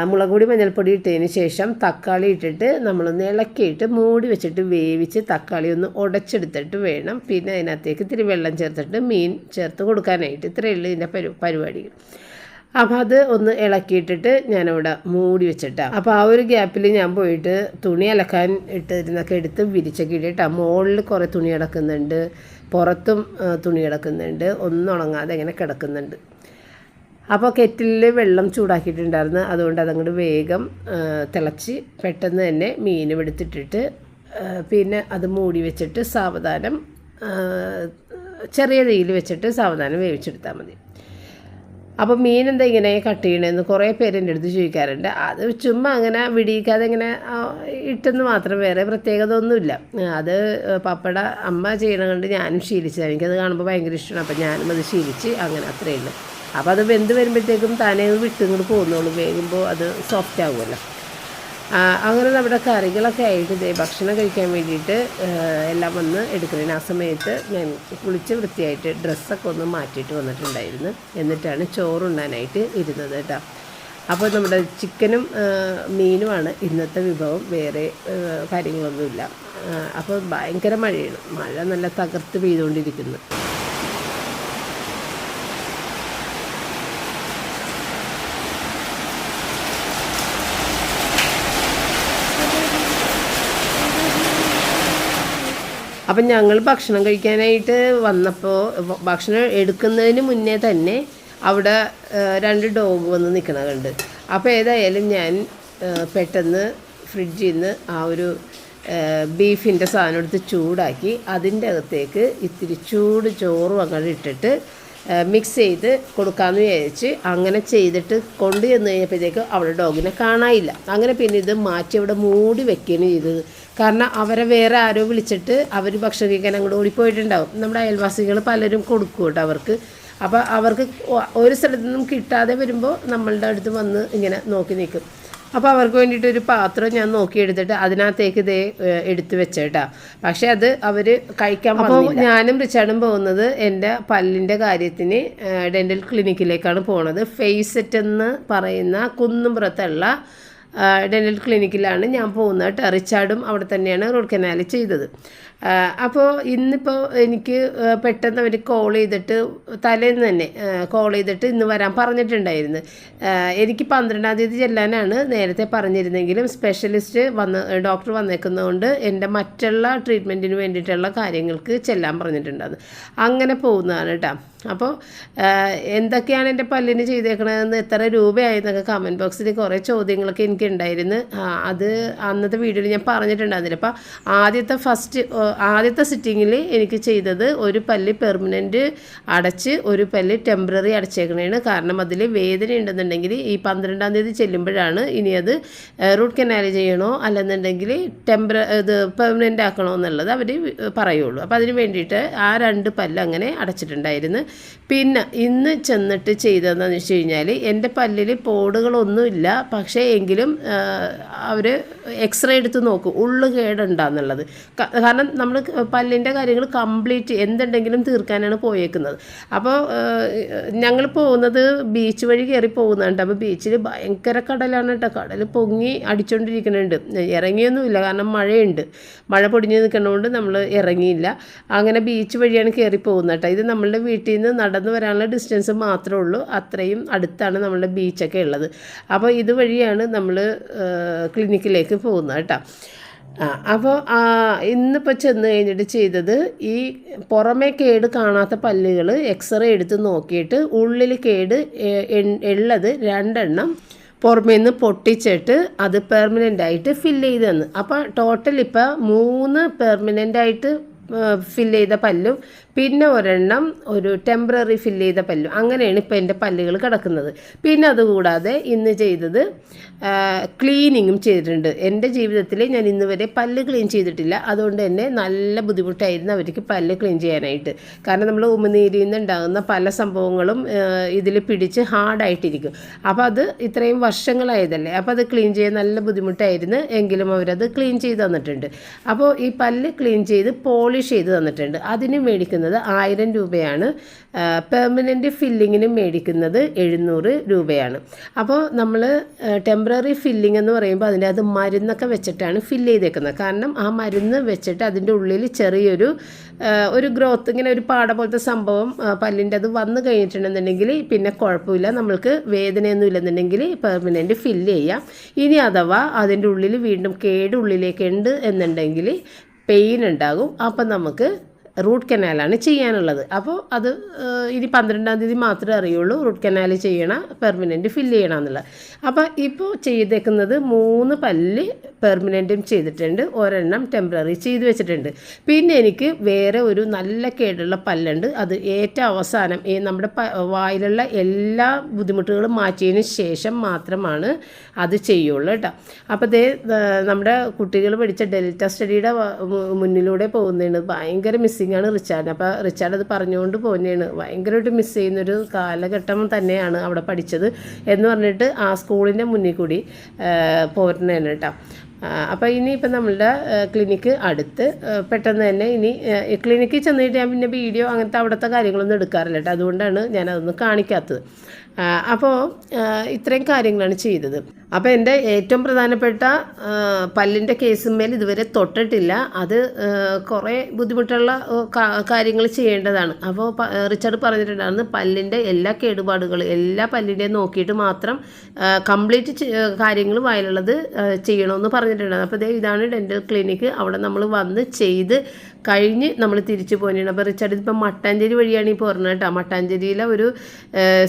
മുളക് പൊടി മഞ്ഞൾപ്പൊടി ഇട്ടതിന് ശേഷം തക്കാളി ഇട്ടിട്ട് നമ്മളൊന്ന് ഇളക്കിയിട്ട് മൂടി വെച്ചിട്ട് വേവിച്ച് തക്കാളി ഒന്ന് ഉടച്ചെടുത്തിട്ട് വേണം പിന്നെ അതിനകത്തേക്ക് ഇത്തിരി വെള്ളം ചേർത്തിട്ട് മീൻ ചേർത്ത് കൊടുക്കാനായിട്ട്. ഇത്രയേ ഉള്ളൂ ഇതിൻ്റെ പരിപാടികൾ. അപ്പോൾ അത് ഒന്ന് ഇളക്കിയിട്ടിട്ട് ഞാനവിടെ മൂടി വെച്ചിട്ടാണ്. അപ്പോൾ ആ ഒരു ഗ്യാപ്പിൽ ഞാൻ പോയിട്ട് തുണി അലക്കാൻ ഇട്ടിരുന്നൊക്കെ എടുത്ത് വിരിച്ചൊക്കെ ഇട്ടിട്ടാണ്. മുകളിൽ കുറേ തുണി കിടക്കുന്നുണ്ട്, പുറത്തും തുണി കിടക്കുന്നുണ്ട്, ഒന്നും ഉണങ്ങാതെ ഇങ്ങനെ കിടക്കുന്നുണ്ട്. അപ്പോൾ കെറ്റിലിൽ വെള്ളം ചൂടാക്കിയിട്ടുണ്ടായിരുന്നു. അതുകൊണ്ട് അതങ്ങോട്ട് വേഗം തിളച്ച് പെട്ടെന്ന് തന്നെ മീനും എടുത്തിട്ടിട്ട് പിന്നെ അത് മൂടി വെച്ചിട്ട് സാവധാനം ചെറിയ തീയിൽ വെച്ചിട്ട് സാവധാനം വേവിച്ചെടുത്താൽ മതി. അപ്പോൾ മീൻ എന്താ ഇങ്ങനെ കട്ട് ചെയ്യണമെന്ന് കുറേ പേര് എൻ്റെ അടുത്ത് ചോദിക്കാറുണ്ട്. അത് ചുമ്മാ അങ്ങനെ വിടിയിക്കാതെ ഇങ്ങനെ ഇട്ടെന്ന് മാത്രം, വേറെ പ്രത്യേകത ഒന്നുമില്ല. അത് പപ്പട അമ്മ ചെയ്യണ കണ്ട് ഞാനും ശീലിച്ചതാണ്. എനിക്കത് കാണുമ്പോൾ ഭയങ്കര ഇഷ്ടമാണ്. അപ്പോൾ ഞാനും അത് ശീലിച്ച് അങ്ങനെ അത്രയേ ഉള്ളൂ. അപ്പോൾ അത് വെന്ത് വരുമ്പോഴത്തേക്കും താനേ വിട്ടിങ്ങോട്ട് പോകുന്നുള്ളൂ. വേകുമ്പോൾ അത് സോഫ്റ്റ് ആകുമല്ലോ. അങ്ങനെ നമ്മുടെ കറികളൊക്കെ ആയിട്ട് ഭക്ഷണം കഴിക്കാൻ വേണ്ടിയിട്ട് എല്ലാം വന്ന് എടുക്കുന്നതിന് ആ സമയത്ത് ഞാൻ കുളിച്ച് വൃത്തിയായിട്ട് ഡ്രസ്സൊക്കെ ഒന്ന് മാറ്റിയിട്ട് വന്നിട്ടുണ്ടായിരുന്നു. എന്നിട്ടാണ് ചോറുണ്ണാനായിട്ട് ഇരുന്നത് കേട്ടോ. അപ്പോൾ നമ്മുടെ ചിക്കനും മീനുമാണ് ഇന്നത്തെ വിഭവം, വേറെ കാര്യങ്ങളൊന്നുമില്ല. അപ്പോൾ ഭയങ്കര മഴയാണ്, മഴ നല്ല തകർത്ത് പെയ്തുകൊണ്ടിരിക്കുന്നു. അപ്പം ഞങ്ങൾ ഭക്ഷണം കഴിക്കാനായിട്ട് വന്നപ്പോൾ ഭക്ഷണം എടുക്കുന്നതിന് മുന്നേ തന്നെ അവിടെ 2 ഡോഗ് വന്ന് നിൽക്കണ കണ്ട്. അപ്പോൾ ഏതായാലും ഞാൻ പെട്ടെന്ന് ഫ്രിഡ്ജിൽ നിന്ന് ആ ഒരു ബീഫിൻ്റെ സാധനം എടുത്ത് ചൂടാക്കി അതിൻ്റെ അകത്തേക്ക് ഇത്തിരി ചൂട് ചോറും അങ്ങോട്ട് ഇട്ടിട്ട് മിക്സ് ചെയ്ത് കൊടുക്കാമെന്ന് വിചാരിച്ച് അങ്ങനെ ചെയ്തിട്ട് കൊണ്ട് ചെന്ന് കഴിഞ്ഞപ്പോഴത്തേക്ക് അവിടെ ഡോഗിനെ കാണാനില്ല. അങ്ങനെ പിന്നെ ഇത് മാറ്റി അവിടെ മൂടി വെക്കുകയാണ് ചെയ്തത്. കാരണം അവരെ വേറെ ആരോ വിളിച്ചിട്ട് അവർ ഭക്ഷണം കഴിക്കാൻ അങ്ങോട്ട് ഓടിപ്പോയിട്ടുണ്ടാവും. നമ്മുടെ അയൽവാസികൾ പലരും കൊടുക്കും കേട്ടോ അവർക്ക്. അപ്പോൾ അവർക്ക് ഒരു സ്ഥലത്തു നിന്നും കിട്ടാതെ വരുമ്പോൾ നമ്മളുടെ അടുത്ത് വന്ന് ഇങ്ങനെ നോക്കി നിൽക്കും. അപ്പോൾ അവർക്ക് വേണ്ടിയിട്ടൊരു പാത്രം ഞാൻ നോക്കിയെടുത്തിട്ട് അതിനകത്തേക്ക് ഇതേ എടുത്ത് വെച്ചേട്ടാ. പക്ഷേ അത് അവർ കഴിക്കാൻ പറ്റില്ല. ഞാനും റിച്ചാർഡും പോകുന്നത് എൻ്റെ പല്ലിൻ്റെ കാര്യത്തിന് ഡെൻ്റൽ ക്ലിനിക്കിലേക്കാണ് പോണത്. ഫേസെറ്റ് എന്ന് പറയുന്ന കുന്നുംപുറത്തുള്ള ഡെൻ്റൽ ക്ലിനിക്കിലാണ് ഞാൻ പോകുന്നത് കേട്ടോ. റിച്ചാർഡും അവിടെ തന്നെയാണ് റൂട്ട് കനാൽ ചെയ്തത്. അപ്പോൾ ഇന്നിപ്പോൾ എനിക്ക് പെട്ടെന്ന് അവർ കോൾ ചെയ്തിട്ട് തലേന്ന് തന്നെ കോൾ ചെയ്തിട്ട് ഇന്ന് വരാൻ പറഞ്ഞിട്ടുണ്ടായിരുന്നു. എനിക്ക് 12-ാം തീയതി ചെല്ലാനാണ് നേരത്തെ പറഞ്ഞിരുന്നെങ്കിലും സ്പെഷ്യലിസ്റ്റ് ഡോക്ടർ വന്നേക്കുന്നതുകൊണ്ട് എൻ്റെ മറ്റുള്ള ട്രീറ്റ്മെൻറ്റിന് വേണ്ടിയിട്ടുള്ള കാര്യങ്ങൾക്ക് ചെല്ലാൻ പറഞ്ഞിട്ടുണ്ടായിരുന്നു. അങ്ങനെ പോകുന്നതാണ് കേട്ടോ. അപ്പോൾ എന്തൊക്കെയാണ് എൻ്റെ പല്ലിന് ചെയ്തേക്കണതെന്ന്, എത്ര രൂപയായെന്നൊക്കെ കമൻറ്റ് ബോക്സിൽ കുറേ ചോദ്യങ്ങളൊക്കെ എനിക്കുണ്ടായിരുന്നു. അത് അന്നത്തെ വീഡിയോയിൽ ഞാൻ പറഞ്ഞിട്ടുണ്ടായിരുന്നില്ല. അപ്പോൾ ആദ്യത്തെ സിറ്റിങ്ങിൽ എനിക്ക് ചെയ്തത് ഒരു പല്ല് പെർമനൻറ്റ് അടച്ച് ഒരു പല്ല് ടെമ്പററി അടച്ചേക്കണേണ്. കാരണം അതിൽ വേദന ഉണ്ടെന്നുണ്ടെങ്കിൽ ഈ 12-ാം തീയതി ചെല്ലുമ്പോഴാണ് ഇനി അത് റൂട്ട് കനാൽ ചെയ്യണോ അല്ലെന്നുണ്ടെങ്കിൽ ഇത് പെർമനൻ്റ് ആക്കണോ എന്നുള്ളത് അവർ പറയുള്ളൂ. അപ്പോൾ അതിന് വേണ്ടിയിട്ട് ആ 2 പല്ല് അങ്ങനെ അടച്ചിട്ടുണ്ടായിരുന്നു. പിന്നെ ഇന്ന് ചെന്നിട്ട് ചെയ്തതെന്ന് വെച്ച് കഴിഞ്ഞാൽ എൻ്റെ പല്ലിൽ പോടുകളൊന്നുമില്ല, പക്ഷേ എങ്കിലും അവർ എക്സ്റേ എടുത്ത് നോക്കും ഉള്ളു കേടുണ്ടാന്നുള്ളത്. കാരണം നമ്മൾ പല്ലിൻ്റെ കാര്യങ്ങൾ കംപ്ലീറ്റ് എന്തുണ്ടെങ്കിലും തീർക്കാനാണ് പോയേക്കുന്നത്. അപ്പോൾ ഞങ്ങൾ പോകുന്നത് ബീച്ച് വഴി കയറി പോകുന്നുണ്ട്. അപ്പോൾ ബീച്ചിൽ ഭയങ്കര കടലാണ് കേട്ടോ. കടൽ പൊങ്ങി അടിച്ചുകൊണ്ടിരിക്കുന്നുണ്ട്. ഇറങ്ങിയൊന്നുമില്ല, കാരണം മഴയുണ്ട്. മഴ പൊടിഞ്ഞ് നിൽക്കുന്നതുകൊണ്ട് നമ്മൾ ഇറങ്ങിയില്ല. അങ്ങനെ ബീച്ച് വഴിയാണ് കയറി പോകുന്നത് കേട്ടോ. ഇത് നമ്മളുടെ വീട്ടിൽ നിന്ന് നടന്നു വരാനുള്ള ഡിസ്റ്റൻസ് മാത്രമേ ഉള്ളൂ. അത്രയും അടുത്താണ് നമ്മളുടെ ബീച്ചൊക്കെ ഉള്ളത്. അപ്പോൾ ഇതുവഴിയാണ് നമ്മൾ ക്ലിനിക്കിലേക്ക് പോകുന്നത് കേട്ടോ. അപ്പോൾ ഇന്നിപ്പോൾ ചെന്ന് കഴിഞ്ഞിട്ട് ചെയ്തത് ഈ പുറമേ കേട് കാണാത്ത പല്ലുകൾ എക്സ്റേ എടുത്ത് നോക്കിയിട്ട് ഉള്ളിൽ കേട് ഉള്ളത് 2 എണ്ണം പുറമേ നിന്ന് പൊട്ടിച്ചിട്ട് അത് പെർമനൻ്റായിട്ട് ഫില്ല് ചെയ്ത് തന്നു. അപ്പോൾ ടോട്ടൽ ഇപ്പോൾ 3 പെർമനൻ്റായിട്ട് ഫില്ല് ചെയ്ത പല്ലും പിന്നെ 1 ഒരു ടെമ്പററി ഫില്ല് ചെയ്ത പല്ലും, അങ്ങനെയാണ് ഇപ്പോൾ എൻ്റെ പല്ലുകൾ കിടക്കുന്നത്. പിന്നെ അതുകൂടാതെ ഇന്ന് ചെയ്തത് ക്ലീനിങ്ങും ചെയ്തിട്ടുണ്ട്. എൻ്റെ ജീവിതത്തിൽ ഞാൻ ഇന്ന് വരെ പല്ല് ക്ലീൻ ചെയ്തിട്ടില്ല. അതുകൊണ്ട് തന്നെ നല്ല ബുദ്ധിമുട്ടായിരുന്നു അവർക്ക് പല്ല് ക്ലീൻ ചെയ്യാനായിട്ട്. കാരണം നമ്മൾ ഉമിനീരിൽ നിന്ന് ഉണ്ടാകുന്ന പല സംഭവങ്ങളും ഇതിൽ പിടിച്ച് ഹാർഡായിട്ടിരിക്കും. അപ്പോൾ അത് ഇത്രയും വർഷങ്ങളായതല്ലേ, അപ്പോൾ അത് ക്ലീൻ ചെയ്യാൻ നല്ല ബുദ്ധിമുട്ടായിരുന്നു. എങ്കിലും അവരത് ക്ലീൻ ചെയ്ത് തന്നിട്ടുണ്ട്. അപ്പോൾ ഈ പല്ല് ക്ലീൻ ചെയ്ത് പോളിഷ് ചെയ്ത് തന്നിട്ടുണ്ട്. അതിന് മേടിക്കുന്നത് മേടിക്കുന്നത് 1000 രൂപയാണ്. പെർമനൻറ്റ് ഫില്ലിങ്ങിന് മേടിക്കുന്നത് 700 രൂപയാണ്. അപ്പോൾ നമ്മൾ ടെമ്പററി ഫില്ലിംഗ് എന്ന് പറയുമ്പോൾ അതിൻ്റെ അത് മരുന്നൊക്കെ വെച്ചിട്ടാണ് ഫില്ല് ചെയ്തേക്കുന്നത്. കാരണം ആ മരുന്ന് വെച്ചിട്ട് അതിൻ്റെ ഉള്ളിൽ ചെറിയൊരു ഗ്രോത്ത്, ഇങ്ങനെ ഒരു പാട പോലത്തെ സംഭവം പല്ലിൻ്റെ അത് വന്നു കഴിഞ്ഞിട്ടുണ്ടെന്നുണ്ടെങ്കിൽ പിന്നെ കുഴപ്പമില്ല, നമ്മൾക്ക് വേദനയൊന്നും ഇല്ലെന്നുണ്ടെങ്കിൽ പെർമനൻറ്റ് ഫില്ല് ചെയ്യാം. ഇനി അഥവാ അതിൻ്റെ ഉള്ളിൽ വീണ്ടും ഉള്ളിലേക്ക് ഉണ്ട് എന്നുണ്ടെങ്കിൽ പെയിൻ ഉണ്ടാകും. അപ്പം നമുക്ക് റൂട്ട് കനാലാണ് ചെയ്യാനുള്ളത്. അപ്പോൾ അത് ഇനി 12-ാം തീയതി മാത്രമേ അറിയുള്ളൂ റൂട്ട് കനാൽ ചെയ്യണം, പെർമനൻറ്റ് ഫില്ല് ചെയ്യണം എന്നുള്ളത്. അപ്പോൾ ഇപ്പോൾ ചെയ്തേക്കുന്നത് 3 പല്ല് പെർമനൻറ്റും ചെയ്തിട്ടുണ്ട്, ഒരെണ്ണം ടെമ്പററി ചെയ്ത് വെച്ചിട്ടുണ്ട്. പിന്നെ എനിക്ക് വേറെ ഒരു നല്ല കേടുള്ള പല്ലുണ്ട്. അത് ഏറ്റവും അവസാനം നമ്മുടെ വായിലുള്ള എല്ലാ ബുദ്ധിമുട്ടുകളും മാറ്റിയതിന് ശേഷം മാത്രമാണ് അത് ചെയ്യുള്ളൂ കേട്ടോ. അപ്പോൾ നമ്മുടെ കുട്ടികൾ പഠിച്ച ഡെൽറ്റ സ്റ്റഡിയുടെ മുന്നിലൂടെ പോകുന്നതാണ്. ഭയങ്കര മിസ്സിങ്ങാണ് റിച്ചാർഡ്. അപ്പോൾ റിച്ചാർഡ് അത് പറഞ്ഞുകൊണ്ട് പോകുന്നതാണ്. ഭയങ്കരമായിട്ട് മിസ് ചെയ്യുന്നൊരു കാലഘട്ടം തന്നെയാണ് അവിടെ പഠിച്ചത് എന്ന് പറഞ്ഞിട്ട് ആ സ്കൂളിൻ്റെ മുന്നിൽ കൂടി പോരുന്നതാണ് കേട്ടോ. അപ്പോൾ ഇനിയിപ്പോൾ നമ്മളുടെ ക്ലിനിക്ക് അടുത്ത് പെട്ടെന്ന് തന്നെ ഇനി ക്ലിനിക്കിൽ ചെന്നിട്ട് ഞാൻ പിന്നെ വീഡിയോ അങ്ങനത്തെ അവിടുത്തെ കാര്യങ്ങളൊന്നും എടുക്കാറില്ല കേട്ടോ. അതുകൊണ്ടാണ് ഞാനതൊന്നും കാണിക്കാത്തത്. അപ്പോൾ ഇത്രയും കാര്യങ്ങളാണ് ചെയ്തത്. അപ്പോൾ എൻ്റെ ഏറ്റവും പ്രധാനപ്പെട്ട പല്ലിൻ്റെ കേസുമേൽ ഇതുവരെ തൊട്ടിട്ടില്ല. അത് കുറേ ബുദ്ധിമുട്ടുള്ള കാര്യങ്ങൾ ചെയ്യേണ്ടതാണ്. അപ്പോൾ റിച്ചാർഡ് പറഞ്ഞിട്ടുണ്ടായിരുന്നു പല്ലിൻ്റെ എല്ലാ കേടുപാടുകളും എല്ലാ പല്ലിൻ്റെയും നോക്കിയിട്ട് മാത്രം കംപ്ലീറ്റ് കാര്യങ്ങൾ വായിലുള്ളത് ചെയ്യണമെന്ന് പറഞ്ഞിട്ടുണ്ടായിരുന്നു. അപ്പോൾ ഇതാണ് ഡെൻ്റൽ ക്ലിനിക്ക്. അവിടെ നമ്മൾ വന്ന് ചെയ്ത് കഴിഞ്ഞ് നമ്മൾ തിരിച്ചു പോയിട്ടുണ്ട്. അപ്പോൾ റിച്ചാർഡ് ഇതിപ്പോൾ മട്ടാഞ്ചേരി വഴിയാണ് ഈ പോരുന്നത് കേട്ടോ. മട്ടാഞ്ചേരിയിലെ ഒരു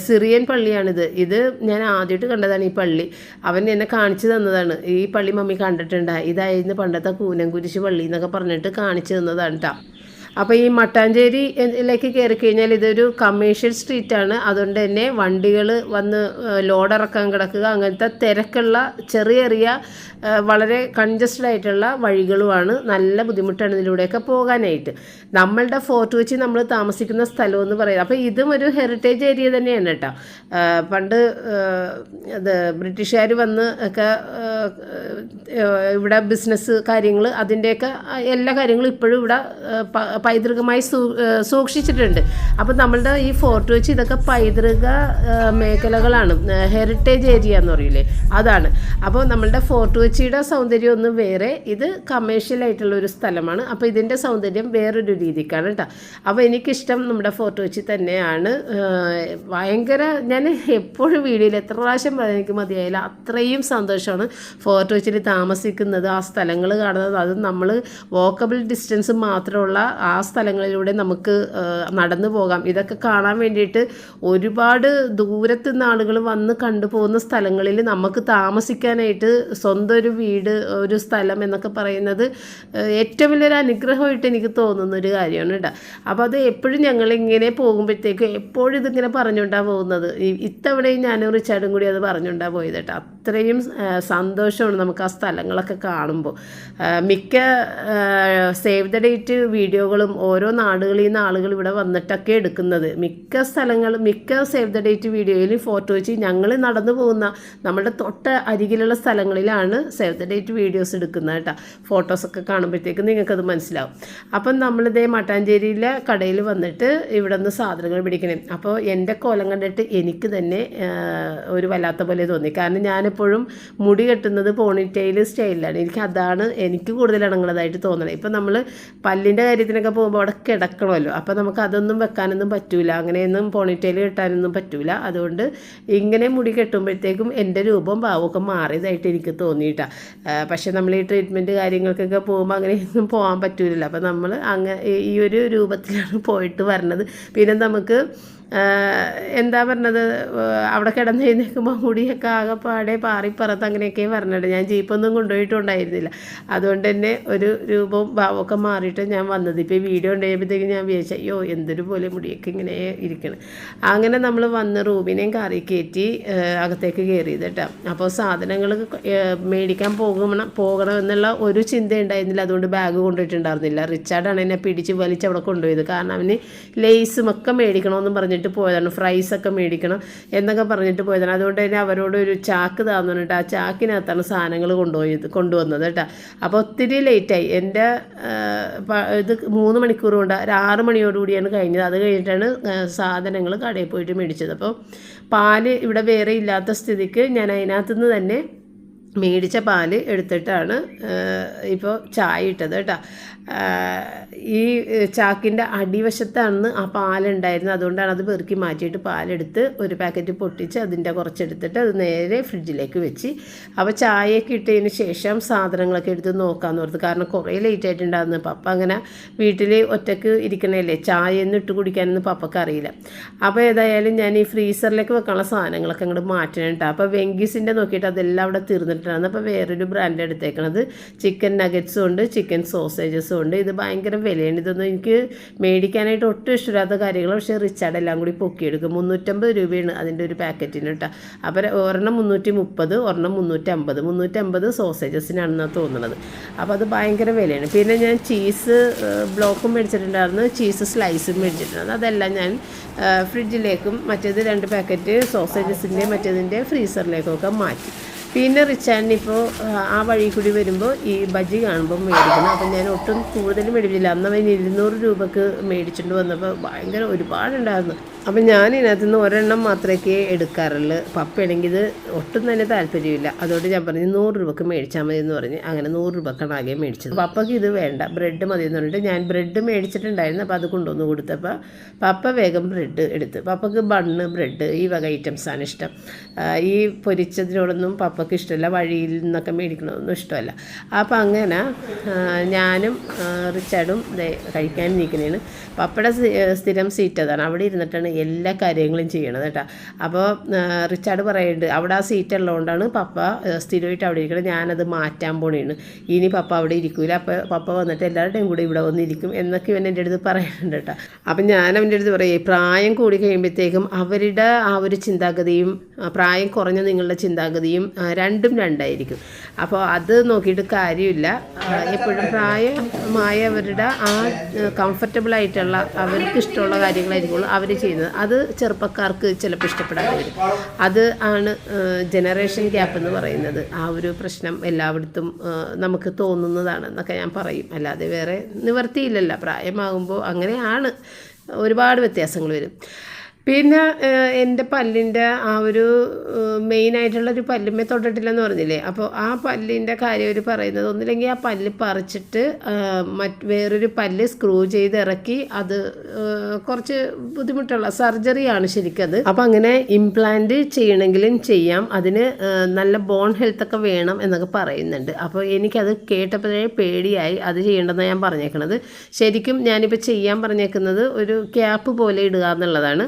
സിറിയൻ പള്ളിയാണിത്. ഇത് ഞാൻ ആദ്യമായിട്ട് കണ്ടതാണ് ഈ പള്ളി. അവൻ എന്നെ കാണിച്ചു തന്നതാണ്. ഈ പള്ളി മമ്മി കണ്ടിട്ടുണ്ട്, ഇതായിരുന്നു പണ്ടത്തെ കൂനംകുരിശ് പള്ളി എന്നൊക്കെ പറഞ്ഞിട്ട് കാണിച്ചു തന്നതാണ് കേട്ടോ. അപ്പോൾ ഈ മട്ടാഞ്ചേരിയിലേക്ക് കയറി കഴിഞ്ഞാൽ ഇതൊരു കമേഴ്ഷ്യൽ സ്ട്രീറ്റാണ്. അതുകൊണ്ട് തന്നെ വണ്ടികൾ വന്ന് ലോഡിറക്കാൻ കിടക്കുക, അങ്ങനത്തെ തിരക്കുള്ള ചെറിയ വളരെ കൺജസ്റ്റഡ് ആയിട്ടുള്ള വഴികളുമാണ്. നല്ല ബുദ്ധിമുട്ടാണ് ഇതിലൂടെയൊക്കെ പോകാനായിട്ട്. നമ്മളുടെ ഫോർട്ട് കൊച്ചി നമ്മൾ താമസിക്കുന്ന സ്ഥലം എന്ന് പറയുന്നത്. അപ്പോൾ ഇതും ഒരു ഹെറിറ്റേജ് ഏരിയ തന്നെയാണ് കേട്ടോ. പണ്ട് ബ്രിട്ടീഷുകാർ വന്ന് ഒക്കെ ഇവിടെ ബിസിനസ് കാര്യങ്ങൾ അതിൻ്റെയൊക്കെ എല്ലാ കാര്യങ്ങളും ഇപ്പോഴും ഇവിടെ പൈതൃകമായി സൂക്ഷിച്ചിട്ടുണ്ട്. അപ്പോൾ നമ്മളുടെ ഈ ഫോർട്ട് കൊച്ചി ഇതൊക്കെ പൈതൃക മേഖലകളാണ്, ഹെറിറ്റേജ് ഏരിയ എന്ന് പറയില്ലേ, അതാണ്. അപ്പോൾ നമ്മളുടെ ഫോർട്ട് കൊച്ചിയുടെ സൗന്ദര്യം ഒന്ന് വേറെ, ഇത് കമേഴ്ഷ്യലായിട്ടുള്ള ഒരു സ്ഥലമാണ്. അപ്പോൾ ഇതിൻ്റെ സൗന്ദര്യം വേറൊരു രീതിക്കാണ് കേട്ടോ. അപ്പോൾ എനിക്കിഷ്ടം നമ്മുടെ ഫോർട്ട് കൊച്ചി തന്നെയാണ്. ഭയങ്കര, ഞാൻ എപ്പോഴും വീഡിയോയിൽ എത്ര പ്രാവശ്യം എനിക്ക് മതിയായില്ല, അത്രയും സന്തോഷമാണ് ഫോർട്ട് കൊച്ചിയിൽ താമസിക്കുന്നത്, ആ സ്ഥലങ്ങൾ കാണുന്നത്. അത് നമ്മൾ വോക്കബിൾ ഡിസ്റ്റൻസ് മാത്രമുള്ള ആ സ്ഥലങ്ങളിലൂടെ നമുക്ക് നടന്നു പോകാം. ഇതൊക്കെ കാണാൻ വേണ്ടിയിട്ട് ഒരുപാട് ദൂരത്തു നിന്ന് ആളുകൾ വന്ന് കണ്ടുപോകുന്ന സ്ഥലങ്ങളിൽ നമുക്ക് താമസിക്കാനായിട്ട് സ്വന്തം ഒരു വീട്, ഒരു സ്ഥലം എന്നൊക്കെ പറയുന്നത് ഏറ്റവും വലിയൊരു അനുഗ്രഹമായിട്ട് എനിക്ക് തോന്നുന്ന ഒരു കാര്യമാണ് കേട്ടോ. അപ്പോൾ അത് എപ്പോഴും ഞങ്ങളിങ്ങനെ പോകുമ്പോഴത്തേക്കും എപ്പോഴും ഇതിങ്ങനെ പറഞ്ഞുകൊണ്ടാണ് പോകുന്നത്. ഇത്തവണയും ഞാനും റിച്ചാർഡും കൂടി അത് പറഞ്ഞുകൊണ്ടാണ് പോയത് കേട്ടോ. അത്രയും സന്തോഷമാണ് നമുക്ക് ആ സ്ഥലങ്ങളൊക്കെ കാണുമ്പോൾ. മിക്ക സേവ് ദ ഡേറ്റ് വീഡിയോകളും ഓരോ നാടുകളിൽ നിന്ന് ആളുകൾ ഇവിടെ വന്നിട്ടൊക്കെ എടുക്കുന്നത്. മിക്ക സേവ് ദ ഡേറ്റ് വീഡിയോയിൽ ഫോർട്ട് കൊച്ചി ഞങ്ങൾ നടന്നു പോകുന്ന നമ്മുടെ തൊട്ട് അരികിലുള്ള സ്ഥലങ്ങളിലാണ് സേവ് ദ ഡേറ്റ് വീഡിയോസ് എടുക്കുന്നത് കേട്ടോ. ഫോട്ടോസൊക്കെ കാണുമ്പോഴത്തേക്കും നിങ്ങൾക്കത് മനസ്സിലാവും. അപ്പം നമ്മളിതേ മട്ടാഞ്ചേരിയിലെ കടയിൽ വന്നിട്ട് ഇവിടെ നിന്ന് സാധനങ്ങൾ പിടിക്കണേ. അപ്പോൾ എൻ്റെ കോലം കണ്ടിട്ട് എനിക്ക് തന്നെ ഒരു വല്ലാത്ത പോലെ തോന്നി. കാരണം ഞാനെപ്പോഴും മുടി കെട്ടുന്നത് പോണിറ്റെയിൽ സ്റ്റൈലിലാണ്. എനിക്ക് കൂടുതൽ ഇണങ്ങുന്നതായിട്ട് തോന്നണം. ഇപ്പം നമ്മൾ പല്ലിൻ്റെ കാര്യത്തിനൊക്കെ പോകുമ്പോൾ അവിടെ കിടക്കണമല്ലോ, അപ്പോൾ നമുക്ക് അതൊന്നും വെക്കാനൊന്നും പറ്റൂല, അങ്ങനെയൊന്നും പോണിറ്റെയിൽ കെട്ടാനൊന്നും പറ്റൂല. അതുകൊണ്ട് ഇങ്ങനെ മുടി കെട്ടുമ്പോഴത്തേക്കും എൻ്റെ രൂപം ഭാവമൊക്കെ മാറിയതായിട്ട് എനിക്ക് തോന്നിയിട്ടാണ്. പക്ഷേ നമ്മൾ ഈ ട്രീറ്റ്മെൻറ്റ് കാര്യങ്ങൾക്കൊക്കെ പോകുമ്പോൾ അങ്ങനെയൊന്നും പോകാൻ പറ്റൂലല്ലോ. അപ്പോൾ നമ്മൾ ഈ ഒരു രൂപത്തിലാണ് പോയിട്ട് വരണത്. പിന്നെ നമുക്ക് എന്താ പറഞ്ഞത്, അവിടെ കിടന്ന് എഴുന്നേൽക്കുമ്പോൾ മുടിയൊക്കെ ആകെപ്പാടെ പാറിപ്പറത്ത് അങ്ങനെയൊക്കെ പറഞ്ഞിട്ട് ഞാൻ ജീപ്പൊന്നും കൊണ്ടുപോയിട്ടുണ്ടായിരുന്നില്ല. അതുകൊണ്ട് തന്നെ ഒരു രൂപവും ഭാവമൊക്കെ മാറിയിട്ട് ഞാൻ വന്നത്. ഇപ്പോൾ ഈ വീഡിയോ ഉണ്ടായപ്പോഴത്തേക്കും ഞാൻ വിചാരിച്ചു അയ്യോ എന്തൊരു പോലെ മുടിയൊക്കെ ഇങ്ങനെ ഇരിക്കണം. അങ്ങനെ നമ്മൾ വന്ന് റൂമിനെയും കാറി കയറ്റി അകത്തേക്ക് കയറിയത് കേട്ടോ. അപ്പോൾ സാധനങ്ങൾ മേടിക്കാൻ പോകണം എന്നുള്ള ഒരു ചിന്ത ഉണ്ടായിരുന്നില്ല. അതുകൊണ്ട് ബാഗ് കൊണ്ടുപോയിട്ടുണ്ടായിരുന്നില്ല. റിച്ചാർഡാണ് എന്നെ പിടിച്ച് വലിച്ച് അവിടെ കൊണ്ടുപോയത്. കാരണം അവന് ലേസും ഒക്കെ മേടിക്കണമെന്നും പറഞ്ഞിട്ട് പറഞ്ഞിട്ട് പോയതാണ്, ഫ്രൈസൊക്കെ മേടിക്കണം എന്നൊക്കെ പറഞ്ഞിട്ട് പോയതാണ്. അതുകൊണ്ട് തന്നെ അവരോട് ഒരു ചാക്ക് താന്നു പറഞ്ഞിട്ട് ആ ചാക്കിനകത്താണ് സാധനങ്ങൾ കൊണ്ടുവന്നത് കേട്ടോ. അപ്പോൾ ഒത്തിരി ലേറ്റായി. എൻ്റെ ഇത് 3 മണിക്കൂർ കൊണ്ട് ഒരു 6 മണിയോടുകൂടിയാണ് കഴിഞ്ഞത്. അത് കഴിഞ്ഞിട്ടാണ് സാധനങ്ങൾ കടയിൽ പോയിട്ട് മേടിച്ചത്. അപ്പോൾ പാല് ഇവിടെ വേറെ ഇല്ലാത്ത സ്ഥിതിക്ക് ഞാൻ അതിനകത്തുനിന്ന് തന്നെ മേടിച്ച പാല് എടുത്തിട്ടാണ് ഇപ്പോൾ ചായ ഇട്ടത് കേട്ടോ. ഈ ചാക്കിൻ്റെ അടിവശത്താണ് ആ പാലുണ്ടായിരുന്നത്. അതുകൊണ്ടാണ് അത് പെറുക്കി മാറ്റിയിട്ട് പാലെടുത്ത് ഒരു പാക്കറ്റ് പൊട്ടിച്ച് അതിൻ്റെ കുറച്ചെടുത്തിട്ട് അത് നേരെ ഫ്രിഡ്ജിലേക്ക് വെച്ച്. അപ്പോൾ ചായയൊക്കെ ഇട്ടതിന് ശേഷം സാധനങ്ങളൊക്കെ എടുത്ത് നോക്കാമെന്ന് ഓർത്ത്. കാരണം കുറേ ലേറ്റ് ആയിട്ടുണ്ടായിരുന്നു. പപ്പ അങ്ങനെ വീട്ടിൽ ഒറ്റയ്ക്ക് ഇരിക്കണല്ലേ, ചായയൊന്നും ഇട്ട് കുടിക്കാനൊന്നും പപ്പക്ക് അറിയില്ല. അപ്പോൾ ഏതായാലും ഞാൻ ഈ ഫ്രീസറിലേക്ക് വെക്കാനുള്ള സാധനങ്ങളൊക്കെ അങ്ങോട്ട് മാറ്റണം കേട്ടോ. അപ്പോൾ വെങ്കീസിൻ്റെ നോക്കിയിട്ട് അതെല്ലാം അവിടെ തീർന്നിട്ടാണ്. അപ്പോൾ വേറൊരു ബ്രാൻഡ് എടുത്തേക്കണത്. ചിക്കൻ നഗറ്റ്സും ഉണ്ട്, ചിക്കൻ സോസേജസും ഉണ്ട്. ഇത് ഭയങ്കര വിലയാണ്. ഇതൊന്നും എനിക്ക് മേടിക്കാനായിട്ട് ഒട്ടും ഇഷ്ടമില്ലാത്ത കാര്യങ്ങൾ. പക്ഷേ റിച്ചാർഡ് എല്ലാം കൂടി പൊക്കിയെടുക്കും. 350 രൂപയാണ് അതിൻ്റെ ഒരു പാക്കറ്റിന് കേട്ടോ. അപ്പോൾ ഒരെണ്ണം 330, ഒരെണ്ണം 350 സോസേജസിനാണെന്നാണ് തോന്നുന്നത്. അപ്പോൾ അത് ഭയങ്കര വിലയാണ്. പിന്നെ ഞാൻ ചീസ് ബ്ലോക്കും മേടിച്ചിട്ടുണ്ടായിരുന്നു, ചീസ് സ്ലൈസും മേടിച്ചിട്ടുണ്ടായിരുന്നു. അതെല്ലാം ഞാൻ ഫ്രിഡ്ജിലേക്കും മറ്റേത് 2 പാക്കറ്റ് സോസേജസിൻ്റെ മറ്റേതിൻ്റെ ഫ്രീസറിലേക്കൊക്കെ മാറ്റി. പിന്നെ റിച്ചാർഡിന് ഇപ്പോൾ ആ വഴി കൂടി വരുമ്പോൾ ഈ ബജ്ജി കാണുമ്പോൾ മേടിക്കണം. അപ്പം ഞാൻ ഒട്ടും കൂടുതൽ മേടിച്ചില്ല. അന്ന് അവൻ 200 രൂപക്ക് മേടിച്ചിട്ട് വന്നപ്പോൾ ഭയങ്കര ഒരുപാടുണ്ടായിരുന്നു. അപ്പം ഞാൻ ഇതിനകത്തുനിന്ന് ഒരെണ്ണം മാത്രമേ എടുക്കാറുള്ളൂ. പപ്പയാണെങ്കിൽ ഇത് ഒട്ടും തന്നെ താല്പര്യമില്ല. അതുകൊണ്ട് ഞാൻ പറഞ്ഞു 100 രൂപക്ക് മേടിച്ചാൽ മതി എന്ന് പറഞ്ഞ് അങ്ങനെ 100 രൂപക്കാണ് ആകെ മേടിച്ചത്. പപ്പയ്ക്ക് ഇത് വേണ്ട, ബ്രെഡ് മതി എന്ന് പറഞ്ഞിട്ട് ഞാൻ ബ്രെഡ് മേടിച്ചിട്ടുണ്ടായിരുന്നു. അപ്പോൾ അത് കൊണ്ടുവന്ന് കൊടുത്തപ്പോൾ പപ്പ വേഗം ബ്രെഡ് എടുത്ത്. പപ്പക്ക് ബണ്ണ്, ബ്രെഡ് ഈ വക ഐറ്റംസാണ് ഇഷ്ടം. ഈ പൊരിച്ചതിനോടൊന്നും പപ്പക്ക് ഇഷ്ടമല്ല, വഴിയിൽ നിന്നൊക്കെ മേടിക്കണമെന്നൊന്നും ഇഷ്ടമല്ല. അപ്പോൾ അങ്ങനെ ഞാനും റിച്ചാർഡും കഴിക്കാൻ നിൽക്കുന്നതാണ്. പപ്പയുടെ സ്ഥിരം സീറ്റ് അതാണ്, അവിടെ ഇരുന്നിട്ടാണ് എല്ലാ കാര്യങ്ങളും ചെയ്യണത് കേട്ടോ. അപ്പോൾ റിച്ചാർഡ് പറയുന്നുണ്ട് അവിടെ ആ സീറ്റ് ഉള്ളതുകൊണ്ടാണ് പപ്പ സ്ഥിരമായിട്ട് അവിടെ ഇരിക്കണം, ഞാനത് മാറ്റാൻ പോണേണ്, ഇനി പപ്പ അവിടെ ഇരിക്കൂല, അപ്പോൾ പപ്പ വന്നിട്ട് എല്ലാവരുടെയും കൂടെ ഇവിടെ വന്നിരിക്കും എന്നൊക്കെ ഇവൻ എൻ്റെ അടുത്ത് പറയുന്നുണ്ട് കേട്ടോ. അപ്പം ഞാൻ അവൻ്റെ അടുത്ത് പറയും, പ്രായം കൂടി കഴിയുമ്പോഴത്തേക്കും അവരുടെ ആ ഒരു ചിന്താഗതിയും പ്രായം കുറഞ്ഞ നിങ്ങളുടെ ചിന്താഗതിയും രണ്ടും രണ്ടായിരിക്കും. അപ്പോൾ അത് നോക്കിയിട്ട് കാര്യമില്ല. എപ്പോഴും പ്രായമായവരുടെ ആ കംഫർട്ടബിളായിട്ടുള്ള അവർക്ക് ഇഷ്ടമുള്ള കാര്യങ്ങളായിരിക്കുള്ളൂ അവർ ചെയ്യുന്നത്. അത് ചെറുപ്പക്കാർക്ക് ചിലപ്പോൾ ഇഷ്ടപ്പെടാതെ വരും. അത് ആണ് ജനറേഷൻ ഗ്യാപ്പ് എന്ന് പറയുന്നത്. ആ ഒരു പ്രശ്നം എല്ലായിടത്തും നമുക്ക് തോന്നുന്നതാണെന്നൊക്കെ ഞാൻ പറയും. അല്ലാതെ വേറെ നിവർത്തിയില്ലല്ലോ. പ്രായമാകുമ്പോൾ അങ്ങനെയാണ്, ഒരുപാട് വ്യത്യാസങ്ങൾ വരും. പിന്നെ എൻ്റെ പല്ലിൻ്റെ ആ ഒരു മെയിനായിട്ടുള്ളൊരു പല്ലുമ്മേ തൊട്ടിട്ടില്ലെന്ന് പറഞ്ഞില്ലേ. അപ്പോൾ ആ പല്ലിൻ്റെ കാര്യം അവർ പറയുന്നത് ഒന്നില്ലെങ്കിൽ ആ പല്ല് പറിച്ചിട്ട് വേറൊരു പല്ല് സ്ക്രൂ ചെയ്ത് ഇറക്കി, അത് കുറച്ച് ബുദ്ധിമുട്ടുള്ള സർജറിയാണ് ശരിക്കത്. അപ്പോൾ അങ്ങനെ ഇംപ്ലാന്റ് ചെയ്യണമെങ്കിലും ചെയ്യാം, അതിന് നല്ല ബോൺ ഹെൽത്തൊക്കെ വേണം എന്നൊക്കെ പറയുന്നുണ്ട്. അപ്പോൾ എനിക്കത് കേട്ടപ്പോഴേ പേടിയായി. അത് ചെയ്യേണ്ടതെന്ന് ഞാൻ പറഞ്ഞേക്കണത്. ശരിക്കും ഞാനിപ്പോൾ ചെയ്യാൻ പറഞ്ഞേക്കുന്നത് ഒരു ക്യാപ്പ് പോലെ ഇടുക എന്നുള്ളതാണ്.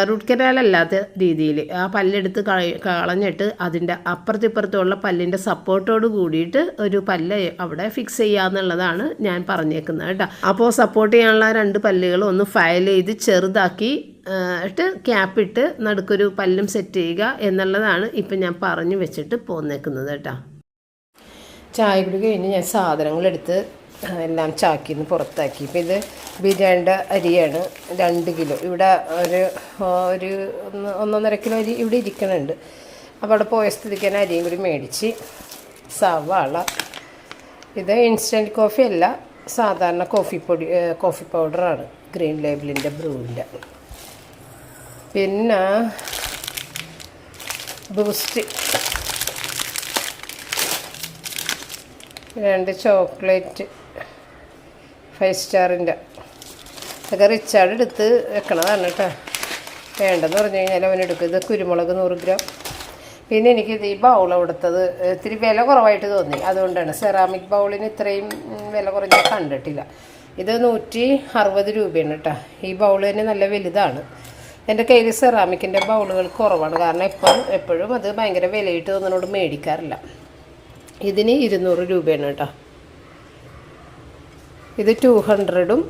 റൂട്ട് കനാലല്ലാത്ത രീതിയിൽ ആ പല്ലെടുത്ത് കളഞ്ഞിട്ട് അതിൻ്റെ അപ്പുറത്തിപ്പുറത്തുള്ള പല്ലിൻ്റെ സപ്പോർട്ടോട് കൂടിയിട്ട് ഒരു പല്ല് അവിടെ ഫിക്സ് ചെയ്യുക എന്നുള്ളതാണ് ഞാൻ പറഞ്ഞേക്കുന്നത് കേട്ടോ. അപ്പോൾ സപ്പോർട്ട് ചെയ്യാനുള്ള 2 പല്ലുകൾ ഒന്ന് ഫയൽ ചെയ്ത് ചെറുതാക്കി ഇട്ട് ക്യാപ്പിട്ട് നടുക്കൊരു പല്ലും സെറ്റ് ചെയ്യുക എന്നുള്ളതാണ് ഇപ്പം ഞാൻ പറഞ്ഞു വെച്ചിട്ട് പോന്നേക്കുന്നത് കേട്ടോ. ചായ കുടി കഴിഞ്ഞ് ഞാൻ സാധനങ്ങളെടുത്ത് എല്ലാം ചാക്കിന്ന് പുറത്താക്കി. ഇപ്പം ഇത് ബിരിയാണിയുടെ അരിയാണ്, 2 കിലോ. ഇവിടെ ഒരു 1.5 കിലോ അരി ഇവിടെ ഇരിക്കണുണ്ട്. അപ്പോൾ അവിടെ പോയ സ്ഥിതിക്ക് തന്നെ അരിയും കൂടി മേടിച്ച്. സവാള, ഇത് ഇൻസ്റ്റൻറ്റ് കോഫി അല്ല, സാധാരണ കോഫി പൗഡറാണ്, ഗ്രീൻ ലേബിളിൻ്റെ ബ്രൂവിൻ്റെ. പിന്നെ ബൂസ്റ്റ്, 2 ചോക്ലേറ്റ് 5 സ്റ്റാറിൻ്റെ. അതൊക്കെ റിച്ചാർഡ് എടുത്ത് വെക്കണതാണ് കേട്ടോ. വേണ്ടെന്ന് പറഞ്ഞു കഴിഞ്ഞാൽ അവനെടുക്കും. ഇത് കുരുമുളക് 100 ഗ്രാം. പിന്നെ എനിക്കിത് ഈ ബൗൾ കൊടുത്തത് ഇത്തിരി വില കുറവായിട്ട് തോന്നി, അതുകൊണ്ടാണ്. സെറാമിക് ബൗളിന് ഇത്രയും വില കുറഞ്ഞ കണ്ടിട്ടില്ല. ഇത് 160 രൂപയാണ് കേട്ടോ. ഈ ബൗൾ തന്നെ നല്ല വലുതാണ്. എൻ്റെ കയ്യിൽ സെറാമിക്കിൻ്റെ ബൗളുകൾ കുറവാണ്, കാരണം എപ്പോഴും അത് ഭയങ്കര വിലയിട്ട് തോന്നുന്നതിനോട് മേടിക്കാറില്ല. ഇതിന് 200 രൂപയാണ് കേട്ടോ. ഇത് 200ഉം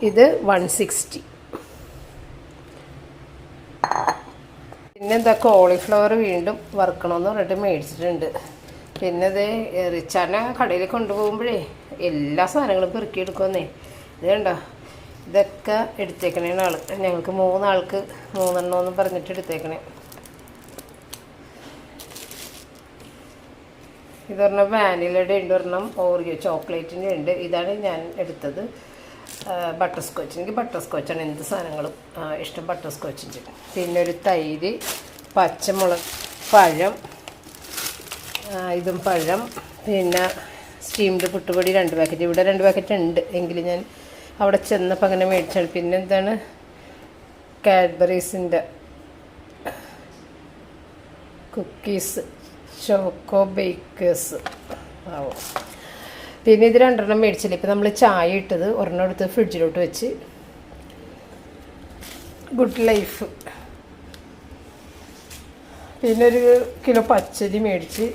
ഇത് 160. പിന്നെന്താ കോളിഫ്ലവർ വീണ്ടും വറുക്കണമെന്ന് പറഞ്ഞിട്ട് മേടിച്ചിട്ടുണ്ട്. പിന്നെ ഇത് റിച്ചാനെ കടയിൽ കൊണ്ടുപോകുമ്പോഴേ എല്ലാ സാധനങ്ങളും പെറുക്കിയെടുക്കുമെന്നേ. ഇത് കണ്ടോ, ഇതൊക്കെ എടുത്തേക്കണേ ആൾ, ഞങ്ങൾക്ക് 3 ആൾക്ക് 3 എണ്ണം പറഞ്ഞിട്ട് എടുത്തേക്കണേ. ഇതൊരെണ്ണം വാനിലയുടെ ഉണ്ട്, ഒരെണ്ണം ഓറിയോ ചോക്ലേറ്റിൻ്റെ ഉണ്ട്. ഇതാണ് ഞാൻ എടുത്തത്. ബട്ടർ സ്കോച്ച്, എനിക്ക് ബട്ടർ സ്കോച്ചാണ് എന്ത് സാധനങ്ങളും ഇഷ്ടം, ബട്ടർ സ്കോച്ചിൻ്റെ. പിന്നെ ഒരു തൈര്, പച്ചമുളക്, പഴം, ഇതും പഴം, പിന്നെ സ്റ്റീംഡ് പുട്ടുപൊടി 2 പാക്കറ്റ്. ഇവിടെ 2 പാക്കറ്റ് ഉണ്ട്, എങ്കിലും ഞാൻ അവിടെ ചെന്നപ്പോൾ അങ്ങനെ മേടിച്ചാണ്. പിന്നെ എന്താണ് കാഡ്ബറീസിൻ്റെ കുക്കീസ്, ചോക്കോ ബേക്കേഴ്സ് ആവും. പിന്നെ ഇത് 2 എണ്ണം മേടിച്ചില്ല. ഇപ്പം നമ്മൾ ചായ ഇട്ടത് ഒരെണ്ണം എടുത്ത് ഫ്രിഡ്ജിലോട്ട് വെച്ച്. Good life. പിന്നെ 1 കിലോ പച്ചരി മേടിച്ച്.